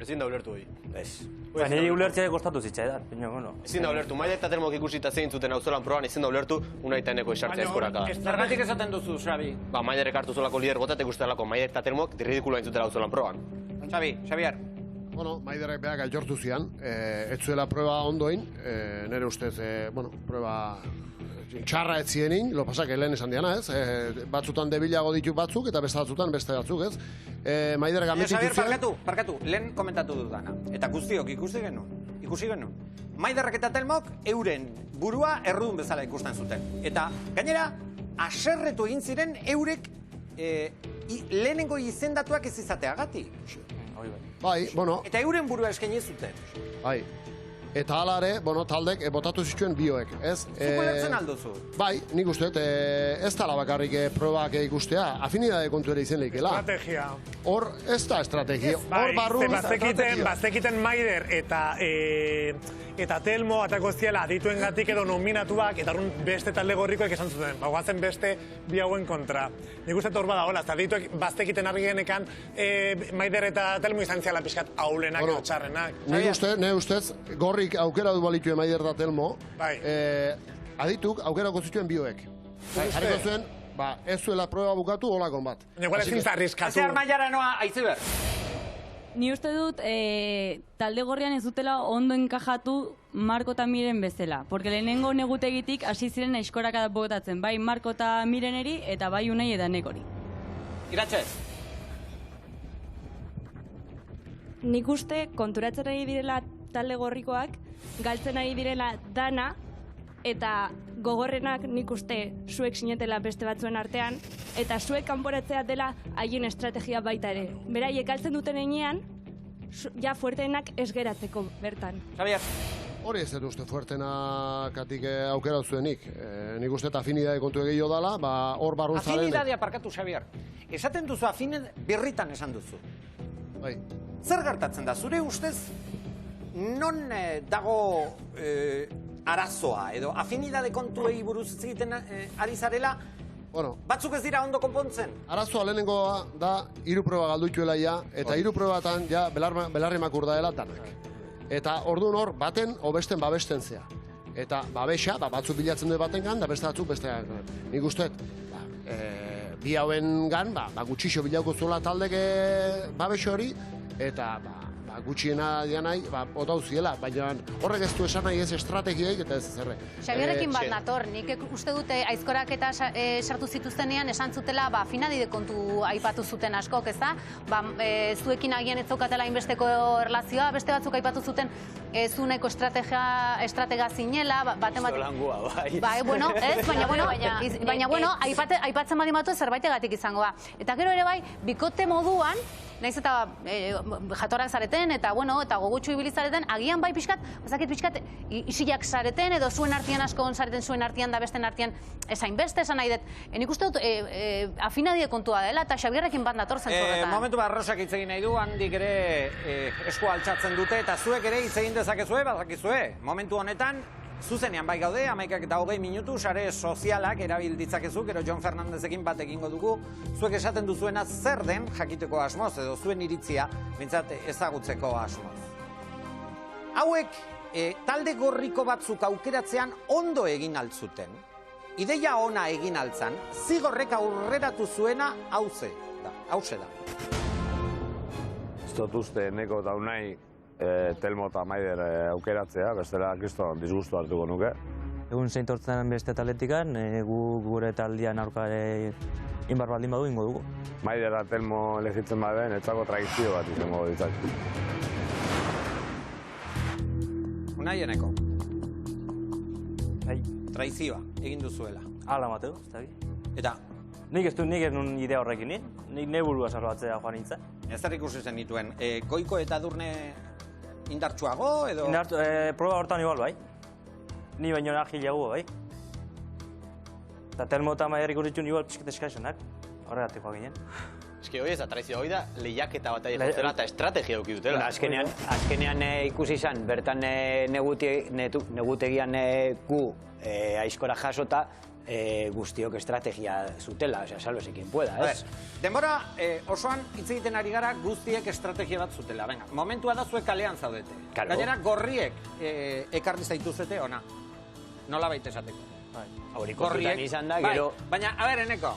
Ezin da ulertu hori. Ez. Niri ulertzea kostatu zitzaidan, baina, bueno. Ezin da ulertu, Maider eta Telmok ikusita zein zuten auzolan proban, ezin da ulertu Unai eta Eneko esartzea aizkoraka. Zergatik esaten duzu, Xabi? Ba, Maiderrek hartu zolako lidergota eta ikusten Maider eta Telmok ridikuloa intzutela auzolan proban. Xabier. Bueno, Maiderrek beak aitortu zian, ez zuela prueba ondoin, nire ustez, prueba txarra ez zienin, lo pasak lehen esan diana, ez? Batzutan debilago ditu batzuk eta beste batzutan beste batzuk, ez? Maiderrek ametitu zian... Xabier, parkatu, lehen komentatu dudana. Eta guztiok ikusi genuen. Maiderrek eta Telmok euren burua errudun bezala ikusten zuten. Eta gainera, aserretu egin ziren eurek lehenengo izendatuak ez izateagatik. Bai, bueno... Eta euren burua eskaini zuten. Bai. Eta hala ere, taldek botatu zituen bioek, ez? Zuko lertzen alduzu? Bai, nik uste, ez tala bakarrik probak ikustea, afinidade kontu ere izen lehikela. Estrategia. Hor, ez da estrategia. Hor barrun... Baztekiten Maider eta Telmo atako ziela adituen gatik edo nominatuak, eta horren beste talde gorrikoek esan zuten, guazen beste bi hauen kontra. Nik uste hor badagoela, eta adituek baztekiten argi genekan Maider eta Telmo izan ziala pixkat aulenak edo txarrenak. Nik ustez, gorrik aukera du balituen Maider eta Telmo, adituk aukerako zituen bioek. Jarriko zuen, ez zuela prueba bukatu holakon bat. Igual ezin zarrizkatu. Aziar Maiara noa, Aitziber. Ni uste dut, talde gorrian ez dutela ondo enkajatu Marko eta Miren bezala. Porque lehenengo negutegitik hasi ziren aizkoraka botatzen, bai Marko eta Mireneri eta bai Unai eta Nekori. Iratxez? Nik uste konturatzen ari direla talde gorrikoak, galtzen ari direla dana, eta gogorrenak nik uste zuek sinetela beste batzuen artean, eta zuek kanporatzea dela haien estrategia baita ere. Beraiek galtzen duten enean, ja fuerteenak ez geratzeko bertan. Xabier. Hori ez dut uste fuerteenakatik aukera zuenik. Nik uste eta afinidade kontu egio dala, hor barrun zaren... Afinidadea parkatu, Xabier. Esaten duzu birritan esan duzu. Bai. Zer gertatzen da, zure ustez, non dago arazoa, edo afinidade kontuei buruz egiten ari zarela, batzuk ez dira ondo konpontzen? Arazoa lehenengoa da, 3 proba galduituela ja, eta 3 probatan ja belarri makur daela danak. Eta orduan hor, baten obesten babesten zea. Eta babesa, batzuk bilatzen du baten gan, da beste batzuk beste gan. Nik usteet, bi hauen gan, gutxixo bilauko zuela taldeke babes hori, eta gutxiena dianai, otau ziela, baina horrek ez du esan nahi ez estrategiaik eta ez zerre. Xabierrekin bat nator, nik uste dute aizkorak eta sartu zituztenean esan zutela finadide kontu aipatu zuten askok, ez da? Zuekin agian ez zaukatela inbesteko erlazioa, beste batzuk aipatu zuten zuneko estratega zinela, baten bat... Zolangua, bai. Bai, bueno, ez, baina, bueno, aipatzen badimatu zerbaitegatik izango da. Eta gero ere bai, bikote moduan, nahiz eta jatorak zareten, eta gogutxu ibilizareten, agian bai pixkat, isilak zareten, edo zuen artian asko zareten zuen artian da besten artian esain beste, esan nahi dut. Nik uste dut, afinadide kontua dela, eta Xabierrekin bat nator zentzorretan. Momentu bat Rosak hitz egin nahi du, handik ere esku altxatzen dute, eta zuek ere hitz egin dezakezue, badakizue. Momentu honetan, zuzenean bai gaude, 11 minutu, sare sozialak erabil ditzakezu, gero Jon Fernandezekin bat egingo dugu, zuek esaten duzuena zer den jakiteko asmoz, edo zuen iritzia, bintzat ezagutzeko asmoz. Hauek, talde gorriko batzuk aukeratzean ondo egin altzuten, ideia ona egin altzan, zigorrek aurreratu zuena hauze da. Ez dut uste Eneko eta Unai Telmo eta Maider aukeratzea, bestela kriston disgustu hartuko nuke. Egun zeintortzen beste taletikan, gure taldian aurkare inbar baldin badu ingo dugu. Maider eta Telmo elegitzen baden, etzako traizio bat izango ditzak. Unai Eneko. Traizioa, egin duzuela. Hala mateu, ez da bi. Eta? Nik ez nun idea horrekin nik ne burua salbatzea joan nintzen. Ez zer ikusi zen dituen, Goiko eta Edurne indartsuago edo? Proba hortan igual bai. Ni baino agilago bai. Eta Telmo eta Maider ikusitzen igual pixket eskaizenak, horregatikoa ginen. Eski hori ez da traizio, hori da lehiaketa bat jotzela eta estrategia duki dutela. Azkenean ikusi izan, bertan negutegian gu aizkora jasota guztiok estrategia zutela, osea, salvo ezekin pueda, ez? Denbora osoan hitz egiten ari gara guztiek estrategia bat zutela. Venga, momentua da zuek kalean zaudete. Gainera gorriek ekarri zaituzete ona. Nola baita esateko. Hori kontutan izan da, gero... Baina, a ber, Eneko,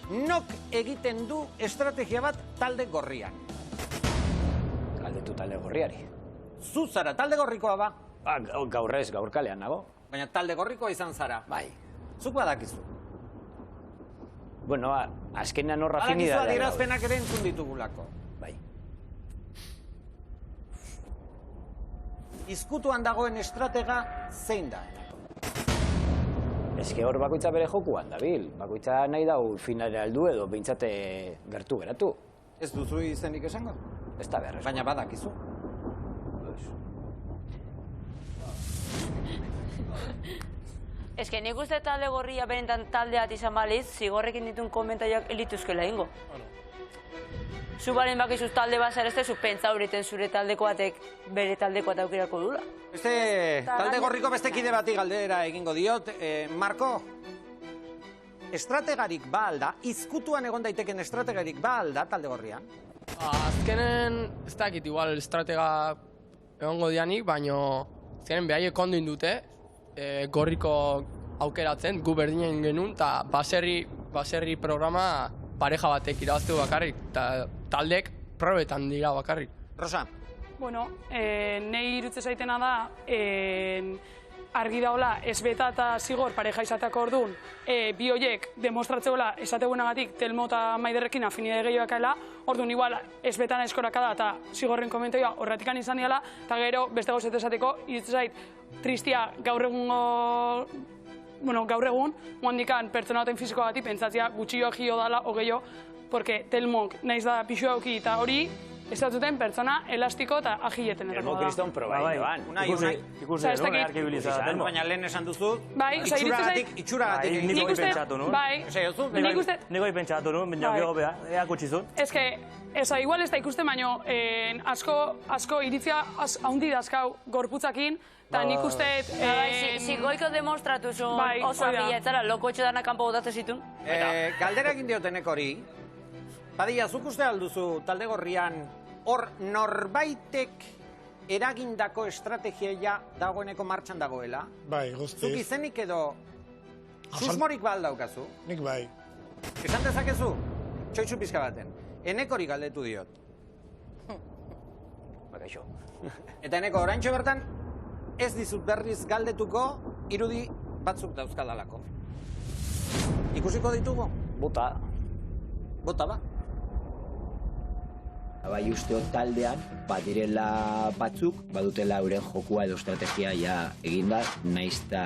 nok egiten du estrategia bat talde gorrian? Galdetu talde gorriari. Zu zara, talde gorrikoa ba? Gaur ez, gaur kalean nago. Baina talde gorrikoa izan zara? Bai. Zuk badakizu? Bueno, azkenean horra finidadea. Badakizu adierazpenak ere entzun ditugulako. Bai. Izkutuan dagoen estratega zein da? Eske hor bakoitza bere jokuan, dabil. Bakoitza nahi dau finalera aldu edo behintzate gertu geratu. Ez duzu izenik esango? Ez da beharrezkoa. Baina badakizu. Eske nik uste talde gorria benetan taldeat izan baliz, zigorrekin ditun komentariak elituzkela ingo. Zu balen bakizuz talde bat zer ez zu pentsa horiten zure taldeko batek bere taldeko bat aukirako dula. Talde gorriko beste kide bati galdera egingo diot. Marko, estrategarik ba alda, izkutuan egon daiteken estrategarik ba alda talde gorrian? Azkenen, ez dakit, igual estratega egongo dianik, baino azkenen behaiek ondo indute, gorriko aukeratzen, gu berdinen genuen, eta baserri programa pareja batek irabaztu bakarrik, eta taldek probetan dira bakarrik. Rosa? Bueno, nahi irutze zaitena da, argi daola, ezbeta eta zigor pareja izateko orduan, bi horiek demostratzeola esateguenagatik Telmo eta Maiderrekin afinidade gehiagoak ela, orduan igual ezbetan eskoraka da eta zigorren komentoia horretikan izan diala, eta gero beste gauzet esateko, irutze zait, tristia gaur egun, handikan pertsona baten fiziko bati pentsatzea gutxio jio dala ogeio, porque Telmok naiz da pixua auki eta hori, ez da zuten pertsona elastiko eta agileten erako da. Telmo kriston proba joan. Ikusi, nuna arki bilizada Telmo. Baina lehen esan duzu, itxuragatik. Nik goi pentsatu nun. Bai, nik goi pentsatu nun, baina gero beha, ea kutsizun. Ez que, igual ez da ikusten, baino asko iritzia haundi dazkau gorputzakin, eta nik uste... Zigoiko demonstratu zuen oso agiletzara, loko etxedana kanpo botatzen zitun. Galdera egin diotenek hori, Badilla, zuk uste alduzu talde gorrian hor norbaitek eragindako estrategia dagoeneko martxan dagoela? Bai, guztiz. Zuk izenik edo susmorik ba aldaukazu? Nik bai. Esan dezakezu? Txoitzu pizka baten. Enekori galdetu diot. Bakaixo. Eta Eneko, oraintxo bertan ez dizut berriz galdetuko irudi batzuk dauzkadalako. Ikusiko ditugu? Bota. Bota ba? Bai usteo taldean, badirela batzuk, badutela euren jokua edo estrategia ja eginda, naiz eta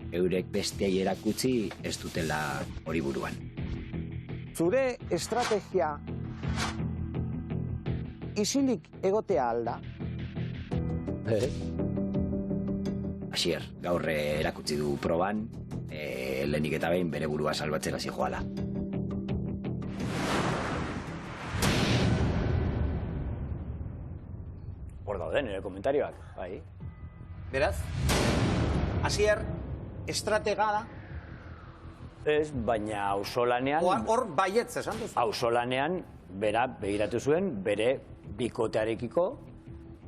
eurek besteei erakutsi ez dutela hori buruan. Zure estrategia isilik egotea alda? Asier, gaur erakutsi du proban, lehenik eta behin bere burua salbatzera zijoala. Hor dauden, nire komentarioak, bai. Beraz, Asier, estratega da? Ez, baina auzolanean... Hor baietz esan duzu? Auzolanean, bera begiratu zuen, bere bikotearekiko,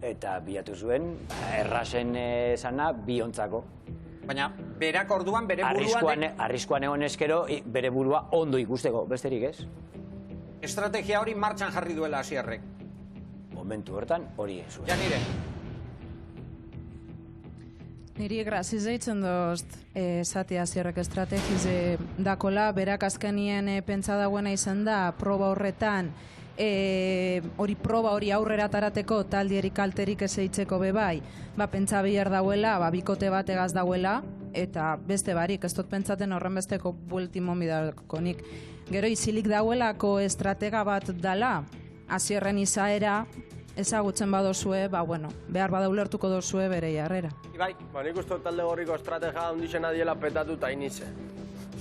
eta bilatu zuen, errazen esana biontzako. Baina, berak orduan bere buruan... Arriskuan egon eskero, bere burua ondo ikusteko, besterik ez? Estrategia hori martxan jarri duela Asierrek. Momentu hortan hori ez. Janire. Niri grazi zeitzen dozt esatea Asierrek estrategize dakola, berak azkenien pentsa dagoena izan da, proba horretan, proba hori aurrera tarateko taldieri kalterik ez eitzeko bebai, pentsa bihar dauela, bikote bat egaz dauela, eta beste barik, ez dut pentsaten horren besteko bueltimon bidakonik. Gero izilik dauelako estratega bat dala, Asierren izaera ezagutzen badozue, behar bada ulertuko dozue bere jarrera. Ibai? Nik uste talde gorriko estrategia ondixena diela petatu eta inize.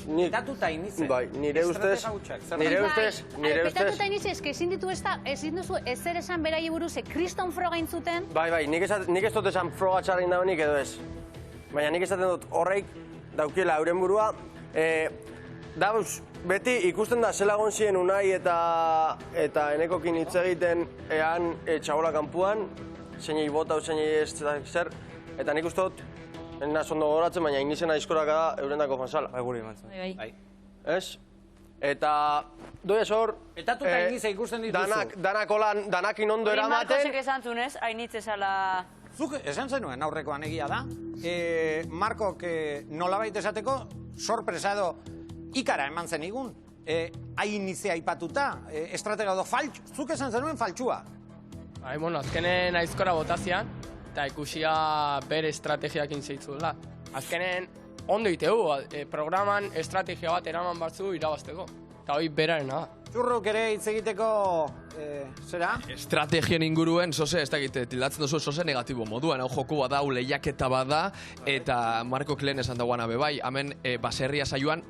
Petatuta inize. Bai, nire ustez... Petatuta inize, eske ezin duzu ezer esan berai buruz, kriston froga intzuten? Bai, nik ez dut esan froga txarrin daunik edo ez. Baina nik esaten dut horreik daukiela euren burua. Dauz, beti ikusten da zela gonzien Unai eta Enekokin hitz egiten ean txabola kanpuan, zeinei bota, zeinei ez zer, eta nik uste dut, naz ondo goratzen, baina inizena aizkoraka da eurendako fanzala. Bai, guri emantzen. Bai. Ez? Eta, doi ez hor... Petatuta inize ikusten dituzu. Danakin ondo eramaten... Markosek esan zunez, hainitz esala... Zuk esan zenuen aurrekoan egia da. Markok nolabait esateko, sorpresa edo ikara eman zen igun. Hain izea aipatuta, estratega edo zuk esan zenuen faltsua. Bueno, azkenen aizkora botazian, eta ikusia bere estrategiak intzeitzu dela. Azkenen ondo itegu, programan estrategia bat eraman batzu irabazteko. Eta hori berarena da. Txurruk ere hitz egiteko, zera? Estrategien inguruen, zoze, ez dakit, tildatzen duzu zoze negatibo moduan, hau joku bada, lehiaketa bada, eta Markok lehen esan dagoana bebai, hemen baserria saioan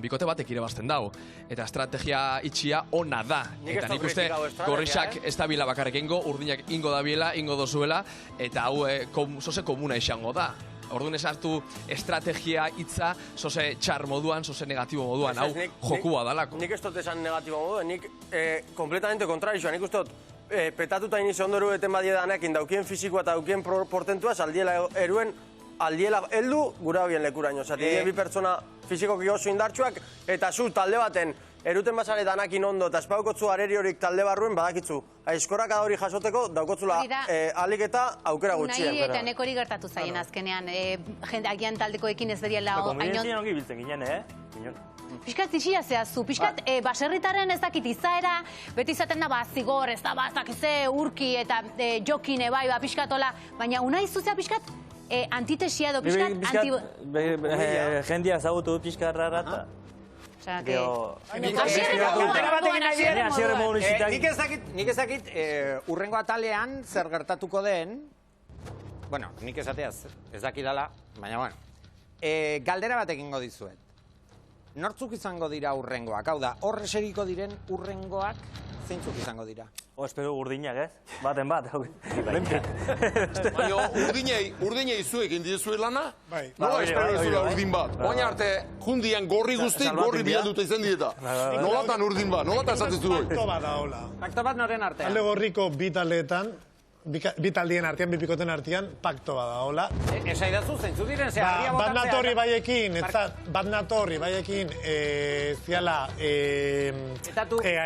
bikote batek irabazten dago. Eta estrategia itxia ona da. Eta nik uste gorrixak ez da bila bakarrik ingo, urdinak ingo da biela, ingo dozuela, eta hau zoze komuna izango da. Orduan esartu estrategia hitza, zoze txar moduan, zoze negatibo moduan, hau jokua dalako. Nik ez dut esan negatibo moduan, nik kompletamente kontrarizua, nik uste dut petatuta iniz ondoru eten badiedanekin daukien fizikoa eta daukien portentua, aldiela eruen, aldiela heldu gura bien lekuraino. Zati, bi pertsona fizikoki oso indartsuak, eta zu talde baten eruten bazare danakin ondo, eta espaukotzu areri horik talde barruen badakitzu. Aizkorak hori jasoteko daukotzula alik eta aukera gutxien. Unai eta Enekori gertatu zaien azkenean, agian taldekoekin ez beriela... Komunizien ongi biltzen ginen, Piskat zixia zehazu, piskat baserritaren ez dakit izaera, beti izaten da zigor, ez da bazakize urki eta jokin ebai, piskatola, baina Unai zuzea piskat antitesia edo piskat... Jendia ezagutu piskarra eta... Nik ez dakit urrengo atalean zer gertatuko den, bueno, nik esateaz ez dakidala, baina bueno, galdera bat egingo dizuet. Nortzuk izango dira urrengoak? Hau da, horre seriko diren urrengoak zeintzuk izango dira? Espero urdinak, ez? Baten bat. Baina urdinei zuek indizue lana? Nola espero zuela urdin bat? Baina arte, jundian gorri guztik, gorri bialduta izan dieta. Nolatan urdin bat, nolatan zatezu doi? Pakto bat da, hola. Pakto bat noren artean? Talde gorriko bi taldeetan, bi taldien artean, bi pikoten artean, pakto bat da, hola. Esa idazu zeintzu diren, ze harria botatzea. Bat natorri baiekin, ziala,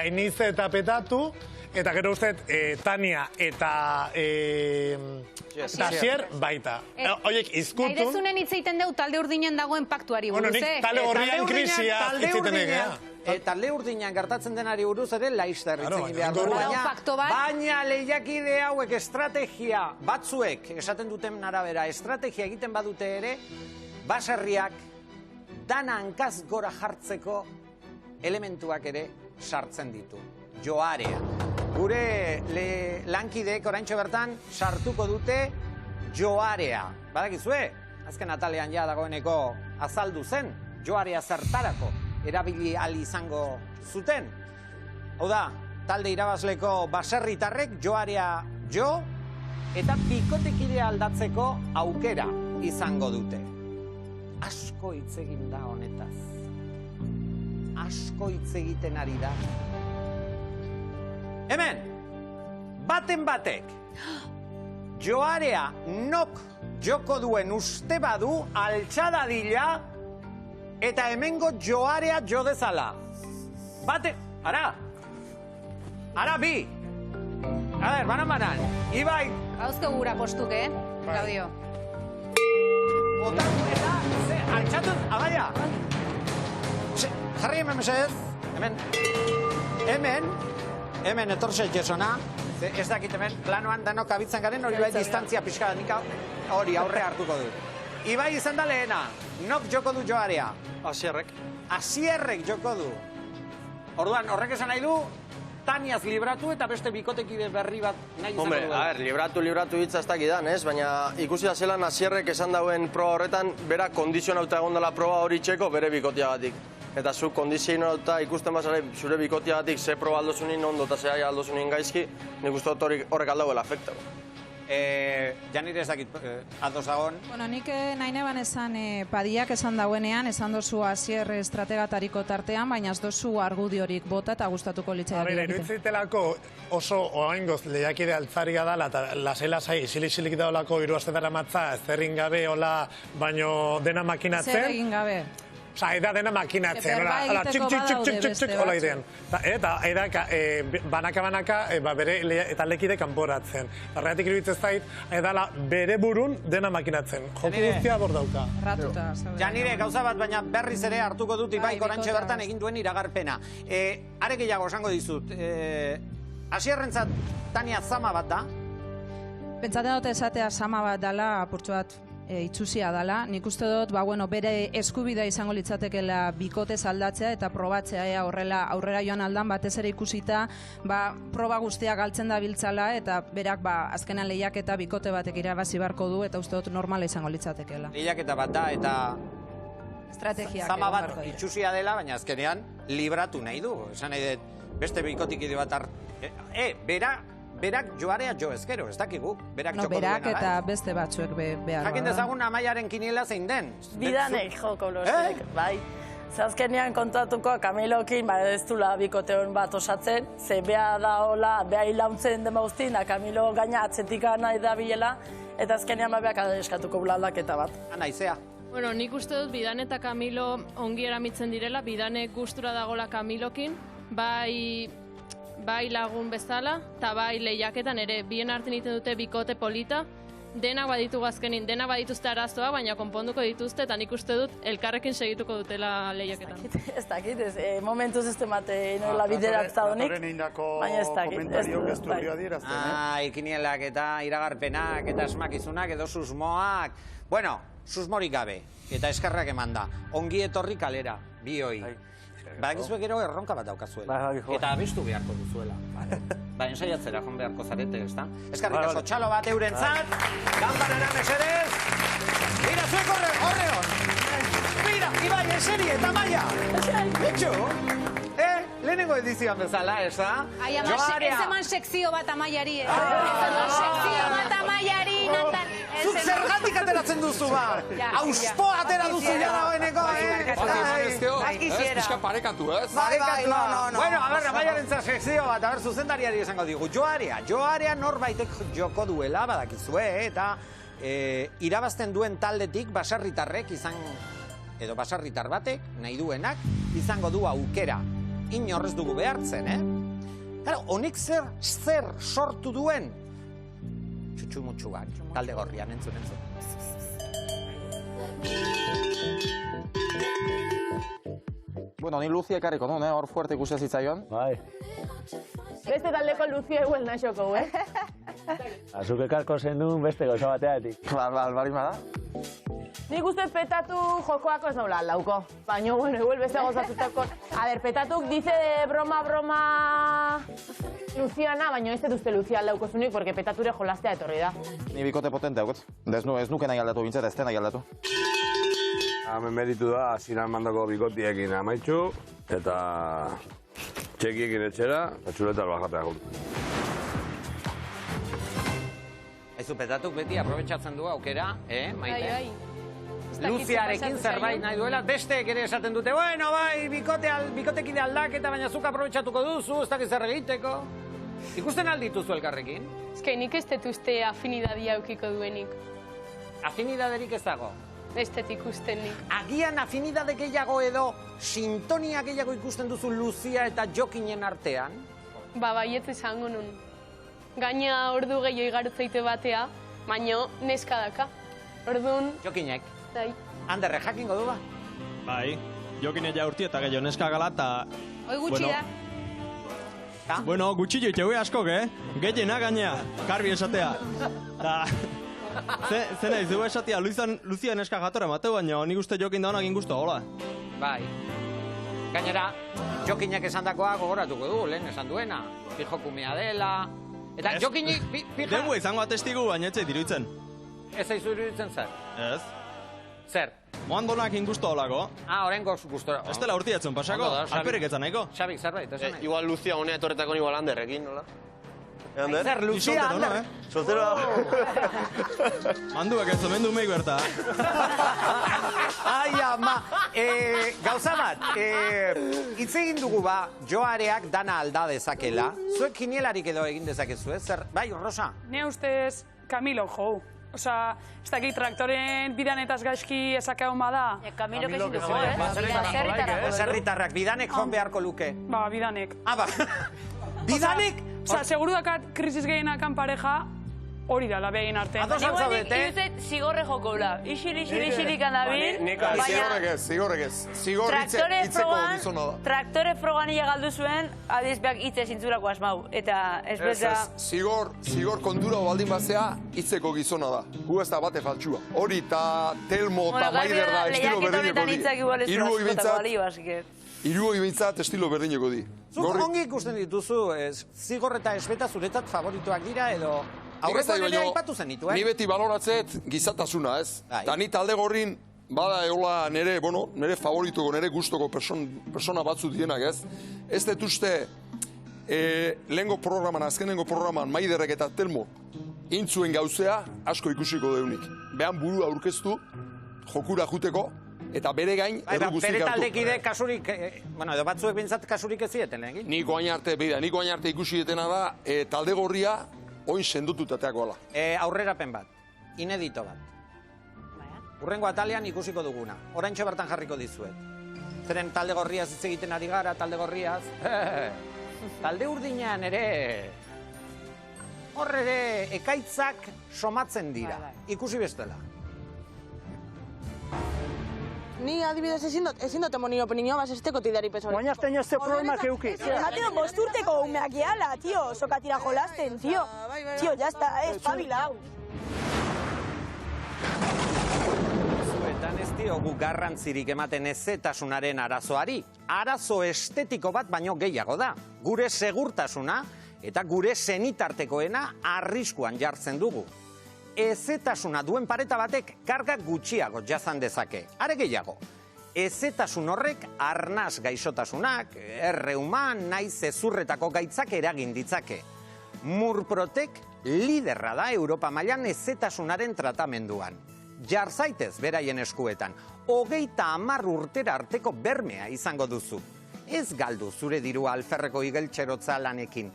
Ainize eta Petatu, eta gero uste, Tania eta Asier baita. Oiek, izkutun... Naidezunen hitz egiten dugu talde urdinen dagoen paktuari buruz, nik talde gorrian krisia hitz egiten egea. Talde urdinan gertatzen denari buruz ere laizta erritzen behar du. Baina lehiakide hauek estrategia batzuek, esaten duten arabera, estrategia egiten badute ere, baserriak dana hankaz gora jartzeko elementuak ere sartzen ditu. Joarea. Gure lankideek oraintxo bertan sartuko dute joarea. Badakizue, azken atalean ja dagoeneko azaldu zen, joarea zertarako erabili ali izango zuten. Hau da, talde irabazleko baserritarrek joarea jo eta bikotekidea aldatzeko aukera izango dute. Asko hitz egin da honetaz. Asko hitz egiten ari da. Hemen, baten batek, joarea nok joko duen uste badu altxadadila eta hemengo joarea jo dezala. Bate, ara bi. A ver, banan. Ibai. Gauzko gura postuk, Claudio. Otatu eta, altxatu, abaia. Jarri hemen mesedez. Hemen etorzeit jesona. Ez dakit hemen, planoan danok abitzen garen, hori bai distantzia pixka da, hori aurre hartuko du. Ibai izan da lehena, nok joko du joarea? Asierrek. Asierrek joko du. Orduan, horrek esan nahi du, Taniaz libratu eta beste bikotekide berri bat nahi izango du. A ver, libratu hitza ez dakidan, ez? Baina ikusi da zelan Asierrek esan dauen proba horretan, bera kondizionauta egon dela proba hori txeko bere bikoteagatik. eta zu kondizionatuta ikusten bazare zure bikotiagatik ze proba aldozunin ondo eta ze aldozunin gaizki, nik uste dut horrek aldauela afekta. Janir ez dakit ados dagoen? Bueno, nik nahi neban esan Padiak esan dauenean, esan dozu Asier estrategatariko tartean, baina ez dozu argudiorik bota eta gustatuko litzaiak egiten. Iruditzitelako oso oaingoz lehiakide altzari gadala eta lasai isilik daolako 3 aste daramatza ezerrin gabe hola baino dena makinatzen. Zer egin gabe? Osa, eda dena makinatzen, hola, txik, hola idean. Eta banaka, bere taldekide kanporatzen. Horregatik iruditzen zait, edala bere burun dena makinatzen. Joku guztia bor dauka. Janire, gauza bat, baina berriz ere hartuko dut Ibaik orantxe bertan egin duen iragarpena. Are gehiago esango dizut, Asierrentzat Tania zama bat da? Pentsatzen dut esatea zama bat dala, apurtxo bat itxusia dala. Nik uste dut, bere eskubidea izango litzatekela bikotez aldatzea eta probatzea horrela aurrera joan aldan, batez ere ikusita, proba guztiak galtzen da biltzala eta berak azkenan lehiaketa bikote batek irabazi beharko du eta uste dut normala izango litzatekela. Lehiaketa bat da eta estrategiak zama bat itxusia dela, baina azkenean libratu nahi du. Esan nahi dut, beste bikotik bat berak joarea jo ezkero, ez dakigu. Berak eta beste batzuek behar. Jakin dezagun Amaiaren kiniela zein den. Bidanek joko losek, bai. Zazkenean kontatuko Kamilokin, ez dula bikoteon bat osatzen, ze beha da hola, beha hilauntzen dema guztin, Kamilo gaina atzetik nahi da bilela, eta azkenean beak eskatuko aldaketa bat. Anaizea. Bueno, nik uste dut Bidan eta Kamilo ongi eramitzen direla, Bidanek gustura dagola Kamilokin, bai lagun bezala, eta bai lehiaketan ere, bien hartzen egiten dute bikote polita, denak baditu azkenin, denak badituzte arazoa, baina konponduko dituzte, eta nik uste dut elkarrekin segituko dutela lehiaketan. Ez dakit, momentuz ez temate nola biderak zaunik, baina ez dakit. Kinielak eta iragarpenak eta esmakizunak edo susmoak. Bueno, susmorik gabe, eta eskerrak eman da. Ongi etorri kalera, bioi. Badakizuek gero erronka bat daukazuela. Eta abestu beharko duzuela. Baina saiatzera joan beharko zarete, ez da? Eskarrik asko txalo bat eurentzat. Ganbarara mesedez. Mira, zuek horre hon. Mira, Ibai, eseri eta Maia. Etxo. Lehenengo edizioan bezala, ez da? Ez eman sekzio bat Amaiari. Sekzio bat Amaiari, Natal. Zuk zergatik ateratzen duzu ba? Auspoa atera duzu jara hoeneko, Ez pixka parekatu, ez? Parekatu, Bueno, a ver, Amaiaren sekzio bat, a ver, zuzendariari esango digu. Joarea norbaitek joko duela, badakizue, eta irabazten duen taldetik baserritarrek edo baserritar batek, nahi duenak, izango du aukera. Inorrez dugu behartzen, Claro, honek zer sortu duen? Txutxumutxuak, talde gorrian, entzun. Bueno, ni Lucia ekarriko nun, hor fuerte ikusia zitzaion. Bai. Beste taldeko Lucia eguel naxoko, Azuk ekarko zen duen beste gauza bateatik. Bari da. Nik uste petatu jokoako ez nola aldauko. Baina, bueno, igual beste gozatutako. A ver, petatuk dice de broma Luciana, baina ez duzte Lucia aldauko zunik, porque petature jolastea etorri da. Ni bikote potente haukot. Ez nuke nahi aldatu bintzat, ez nahi aldatu. Hemen meritu da, asinan mandako bikotiekin amaitxu, eta txekiekin etxera, eta txuleta albajatea gultu. Aizu, petatuk beti aprobetxatzen du aukera, Maite? Luziarekin zerbait nahi duela, besteek ere esaten dute, bueno, bai, bikotekide aldaketa, baina zuk aprobetxatuko duzu, ez dakiz zer egiteko. Ikusten aldituzu elkarrekin? Ez que nik ez detuzte afinidadia eukiko duenik. Afinidaderik ez dago? Ez dut ikusten nik. Agian afinidade gehiago edo sintonia gehiago ikusten duzu Luzia eta Jokinen artean? Baietz esango nun. Gaina ordu gehiago igarutzeite batea, baina neska daka. Orduan... Jokinek? Bai. Anderre, jakingo du ba? Bai, Jokine ja urti eta gehiago neska gala eta... Hoi gutxi da. Bueno, gutxi joite hui askok, Gehiena gainea, karbi esatea. Zena izu esatea, Luzia neska jatora mateu, baina nik uste Jokin da honagin guztu, hola? Bai. Gainera, Jokinek esandakoa gogoratuko du, lehen esan duena. Fijo kumea dela... Eta Jokinik... Dengu izango atestigu, baina etzai diruditzen. Ez aizu iruditzen zer? Ez. Zer? Moandonak ingusto olako. Horrengo gustora. Ez dela urtiatzen pasako, alperek etzan nahiko. Xabik, zerbait, ez nahi. Igual Lucia honea etorretako igual Anderrekin, nola? Ander? Zer, Lucia Ander? Soltero Manduak ez omendu meik berta. Ai, ama, gauza bat, hitz egin dugu joareak dana alda dezakela. Zuek kinielarik edo egin dezakezu, ez? Zer, bai, Rosa? Ne ustez Camilo jou. Osa, ez dakit traktoren bidanetaz gaizki ezakea hon bada. Camilo ezin dugu, Zerritarrak, bidanek joan beharko luke. Ba, bidanek. Bidanek? Osa, seguru dakat krisis gehienakan pareja hori dala begin artean. Adosan zaudete? Nik zigorre joko ula. Isilik handabil. Zigorrek ez. Zigor hitzeko gizona da. Traktore frogan ia galdu zuen, adizbeak hitze zintzurako asmau. Eta ez beza... Zigor kontura baldin bazea hitzeko gizona da. Gu ez da bate faltsua. Hori eta Telmo eta Maider da estilo berdineko di. Hiruoi bintzat estilo berdineko di. Zuk ongi ikusten dituzu, zigor eta esbeta zuretzat favorituak dira edo... Aurrekoan ere aipatu zen ditu, Ni beti baloratzet gizatasuna, ez? Eta ni talde gorrin, bada eola nire favorituko, nire gustoko persona batzu dienak, ez? Ez dut uste, lehengo programan, azkenengo programan, Maiderrek eta Telmo, intzuen gauzea, asko ikusiko deunik. Behan burua aurkeztu, jokura juteko, eta bere gain, erru guztik hartu. Bere taldekide kasurik, edo batzuek bintzat kasurik ez zieten egin? Niko hain arte ikusi detena da, talde gorria, oin sendututateako ala. Aurrerapen bat, inedito bat. Urrengo atalean ikusiko duguna. Oraintxe bertan jarriko dizuet. Zeren talde gorriaz hitz egiten ari gara, talde gorriaz. Talde urdinean ere... Hor ere ekaitzak somatzen dira. Ikusi bestela. Ni adibidez ezin dut emonio opinioa basesteko tidari peso. Baina azten jazte problemak euki. Mateo, bosturteko umeak gehala, tio. Sokatira jolasten, tio. Tio, jazta, espabila hau. Zuetan ez diogu garrantzirik ematen ezetasunaren arazoari. Arazo estetiko bat baino gehiago da. Gure segurtasuna eta gure senitartekoena arriskuan jartzen dugu. Ezetasuna duen pareta batek karga gutxiago jazan dezake. Are gehiago, ezetasun horrek arnaz gaixotasunak, erreuman, naiz ezurretako gaitzak eragin ditzake. Murprotek liderra da Europa mailan ezetasunaren tratamenduan. Jar zaitez beraien eskuetan, 30 urtera arteko bermea izango duzu. Ez galdu zure dirua alferreko igeltxerotza lanekin.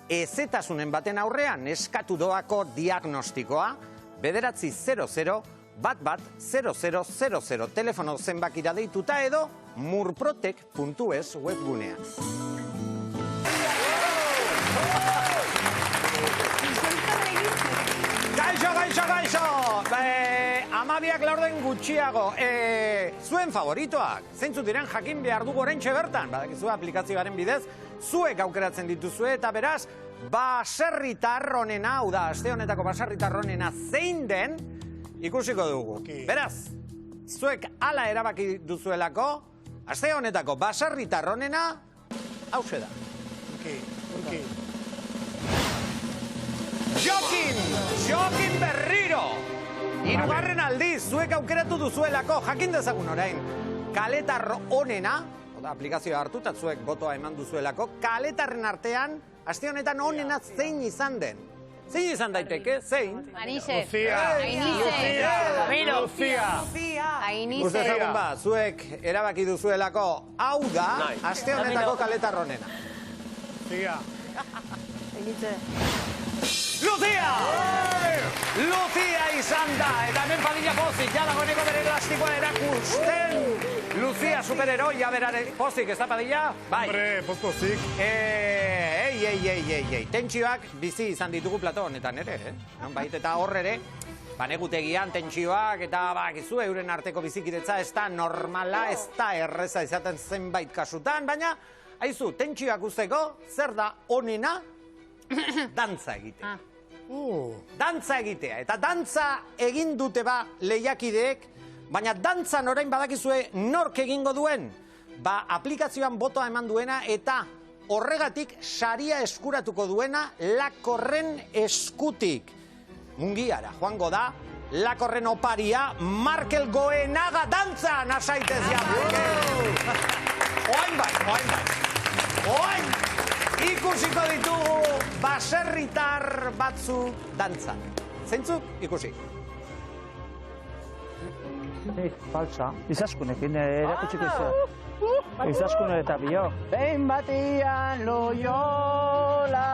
Ezetasunen baten aurrean eskatu doako diagnostikoa, 900 110000 telefono zenbakira deituta edo murprotek.es webgunean. Gaixo! Amabiak laurden gutxiago. Zuen favoritoak, zeintzuk diren jakin behar dugu oraintxe bertan. Badakizu aplikazioaren bidez, zuek aukeratzen dituzue eta beraz, baserritar honena, hau da, aste honetako baserritar honena zein den, ikusiko dugu. Beraz, zuek hala erabaki duzuelako, aste honetako baserritar honena, hauxe da. Jokin berriro! Hirugarren aldiz, zuek aukeratu duzuelako, jakin dezagun orain, kaletar honena, aplikazioa hartu eta zuek botoa eman duzuelako, kaletarren artean, aste honetan honena zein izan den. Zein izan daiteke, zein? Anise. Ainise. Uste zagun ba, zuek erabaki duzuelako, hau da, aste honetako kaletar honena. Lucia! Lucia izan da, eta hemen Padilla pozik, ja dagoeneko bere elastikoa erakusten. Lucia superheroia berare pozik, ez da Padilla? Bai. Hombre, pozik. Tentsioak bizi izan ditugu plato honetan ere, Nonbait eta hor ere, banegutegian tentsioak eta bakizu euren arteko bizikidetza ez da normala, ez da erreza izaten zenbait kasutan, baina, haizu, tentsioak usteko, zer da onena? Dantza egitea. Dantza egitea. Eta dantza egin dute ba lehiakideek, baina dantzan orain badakizue nork egingo duen? Ba aplikazioan botoa eman duena eta horregatik saria eskuratuko duena Lakorren eskutik. Mungiara joango da Lakorren oparia, Markel Goenaga dantzan, asaitez ja, Markel. Oain bai. Oain, ikusiko ditugu baserritar batzu dantzan. Zeintzuk ikusi? Falsa. Izaskunekin erakutsiko izan. Izaskune eta bio. Behin batian Loyola,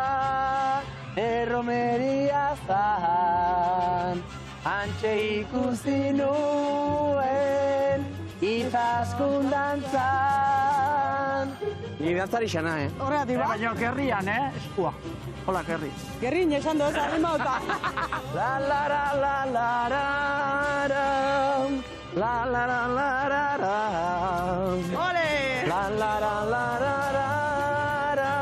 erromeria zan, antxe ikusi nuen, izaskun dantzan. Ni dantzari xana, Horregatik, ba? Baina gerrian, eskua. Hola, gerri. Gerri, nesan doz, arrima ota. La la la la la la la la la la la la la. Ole! La la la la la la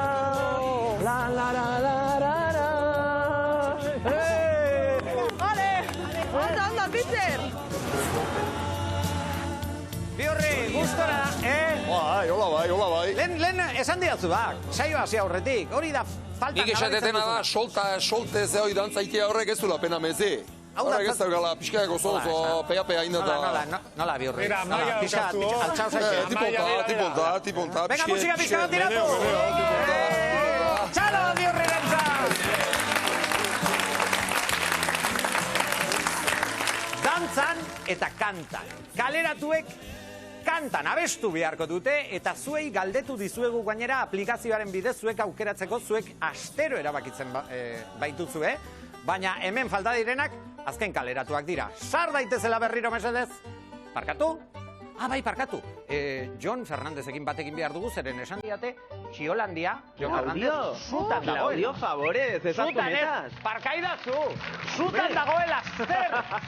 la la la la la la. Ole! Onda, Peter! Biorri, gustora, Hola bai. Lehen esan diatzu bak, saio hasi aurretik, hori da falta Nik esatetena da, solte ze hori dantzaitea horrek ez dula pena mezi. Horrek ez daukala pixka gozo, pea indata. Nola, Biorri? Mira, maia daukatu. Altxau zaitxe. Tiponta. Venga, musika pixka bat tiratu! Txalo, Biorri rentza! Dantzan eta kantan. Kaleratuek kantan abestu beharko dute eta zuei galdetu dizuegu gainera aplikazioaren bidez zuek aukeratzeko zuek astero erabakitzen baituzue, baina hemen falta direnak azken kaleratuak dira. Sar daitezela berriro mesedez. Parkatu? Bai, parkatu. Jon Fernandezekin batekin behar dugu, zeren esan diate, Txiolandia, Jon Fernandez, zutan dagoela. Claudio, favorez, esas kometas. Parkaidazu, zutan dagoela,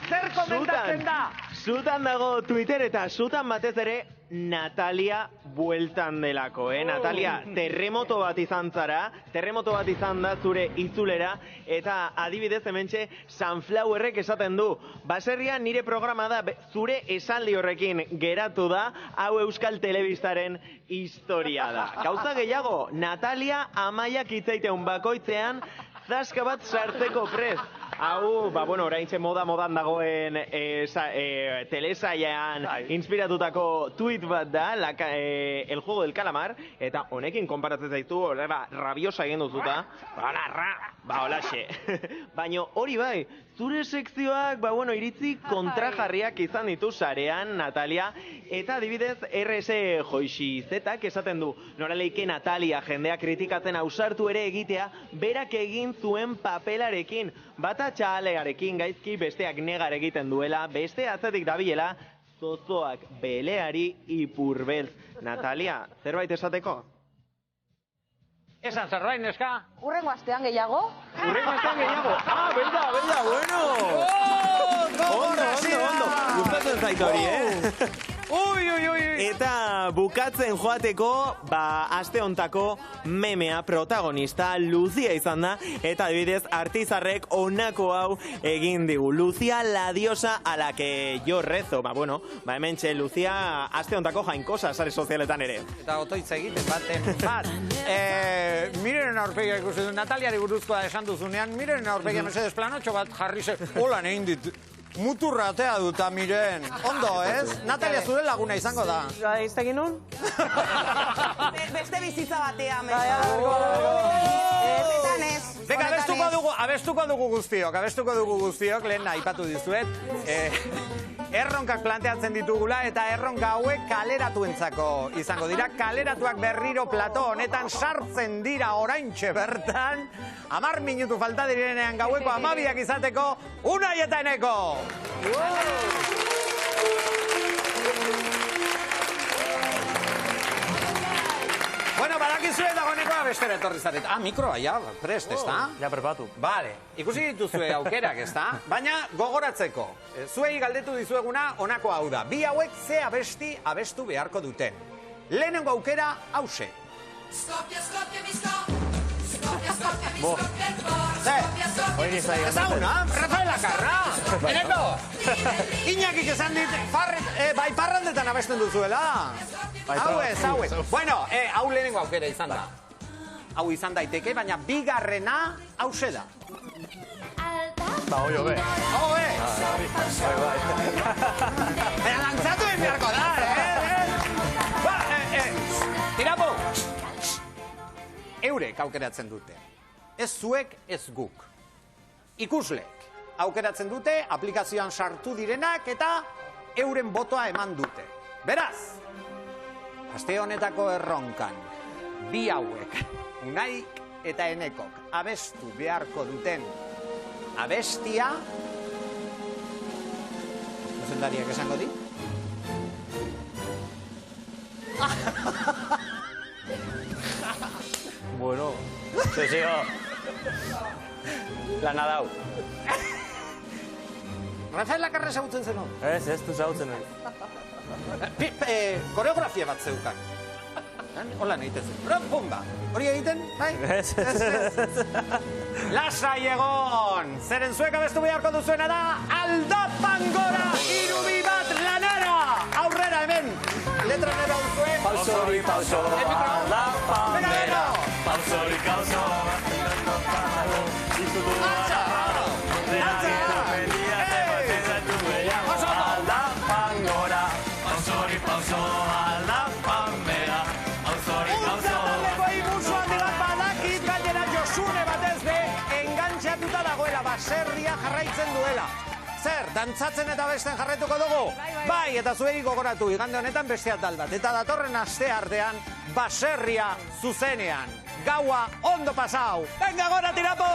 zer komentatzen da? Zutan dago Twitter eta zutan batez ere Natalia bueltan delako, Natalia, terremoto bat izan zara, terremoto bat izan da zure itzulera, eta adibidez hementxe Sunflowerrek esaten du, baserria nire programa da, zure esaldi horrekin geratu da, hau Euskal Telebistaren historia da. Gauza gehiago, Natalia Amaiak hitzaiteun bakoitzean, zaska bat sartzeko prest. Hau, oraintxe modan dagoen telesailean inspiratutako tweet bat da, El Juego del Calamar, eta honekin konparatzen zaitu, rabiosa egin duzuta, holaxe. Baina hori bai, zure sekzioak, iritzi kontrajarriak izan ditu sarean, Natalia, eta adibidez RS Joixizetak esaten du, noraleike Natalia jendea kritikatzen ausartu ere egitea, berak egin zuen papelarekin, bata txalearekin gaizki besteak negar egiten duela, beste atzetik dabilela, zozoak beleari ipurbeltz. Natalia, zerbait esateko? Esan zerbait, neska? Urrengo astean gehiago. Beida, bueno! Ondo. Gustatzen zaitu hori, Eta bukatzen joateko, aste hontako memea protagonista Lucia izan da, eta adibidez Artizarrek honako hau egin digu. Lucia, la diosa a la que yo rezo. Hementxe Lucia aste hontako jainkosa sare sozialetan ere. Eta otoitz egiten bat. Miren aurpegia ikusi du, Nataliari buruzkoa esan duzunean, miren aurpegia mesedez planotxo bat jarri ze, holan egin dit. Muturra atea duta, miren. Ondo, ez? Natalia zure laguna izango da. Ez tegin nun? Beste bizitza batean. Beka, abestuko dugu guztiok, lehen aipatu dizuet. Erronkak planteatzen ditugula eta erronka hauek kaleratuentzako izango dira. Kaleratuak berriro plato honetan sartzen dira oraintxe bertan. 10 minutu falta direnean gaueko 12 izateko Unai eta Eneko! Bueno, badakizue dagoenekoa bestera etorri zaret. Mikroa, ja, prest, ez da? Ja, prepatu. Vale, ikusi dituzue aukerak, ez da? Baina gogoratzeko, zuei galdetu dizueguna honako hau da. Bi hauek ze abesti abestu beharko duten. Lehenengo aukera, hause. Ezaguna, Rafael Akarra, Eneko, Iñakik esan dit, bai parrandetan abesten duzuela. Hau ez. Bueno, hau lehenengo aukera izan da. Hau izan daiteke, baina bigarrena hause da. Oio be. Baina lantzatu egin beharko da, Tirapo! Eurek aukeratzen dute. Ez zuek, ez guk. Ikusleek aukeratzen dute, aplikazioan sartu direnak eta euren botoa eman dute. Beraz, aste honetako erronkan, bi hauek, Unaik eta Enekok, abestu beharko duten abestia, zuzendariak esango di? Bueno, sesio. Lana dau. Rafael Lakarra ezagutzen zen hon? Ez du ezagutzen hori. Koreografia bat zeukan. Hola egiten zen. Pumba. Hori egiten? Bai? Ez. Lasai egon! Zeren zuek abestu beharko duzuena da Aldapan gora! 3-2 bat lanera! Aurrera hemen! Letra nera duzue. Pausori, pauso, aldapan bera. Pausori, pauso, aldapan gora. Pausori, pauso, aldapan bera. Pausori, pauso. Untzataldeko imusu handi bat badakit, gainera Josune batez be, engantxatuta dagoela, baserria jarraitzen duela. Zer, dantzatzen eta besten jarraituko dugu? Bai, eta zuei gogoratu, igande honetan beste atal bat. Eta datorren aste artean, baserria zuzenean. Gaua ondo pasau. Venga, gora, tirapu!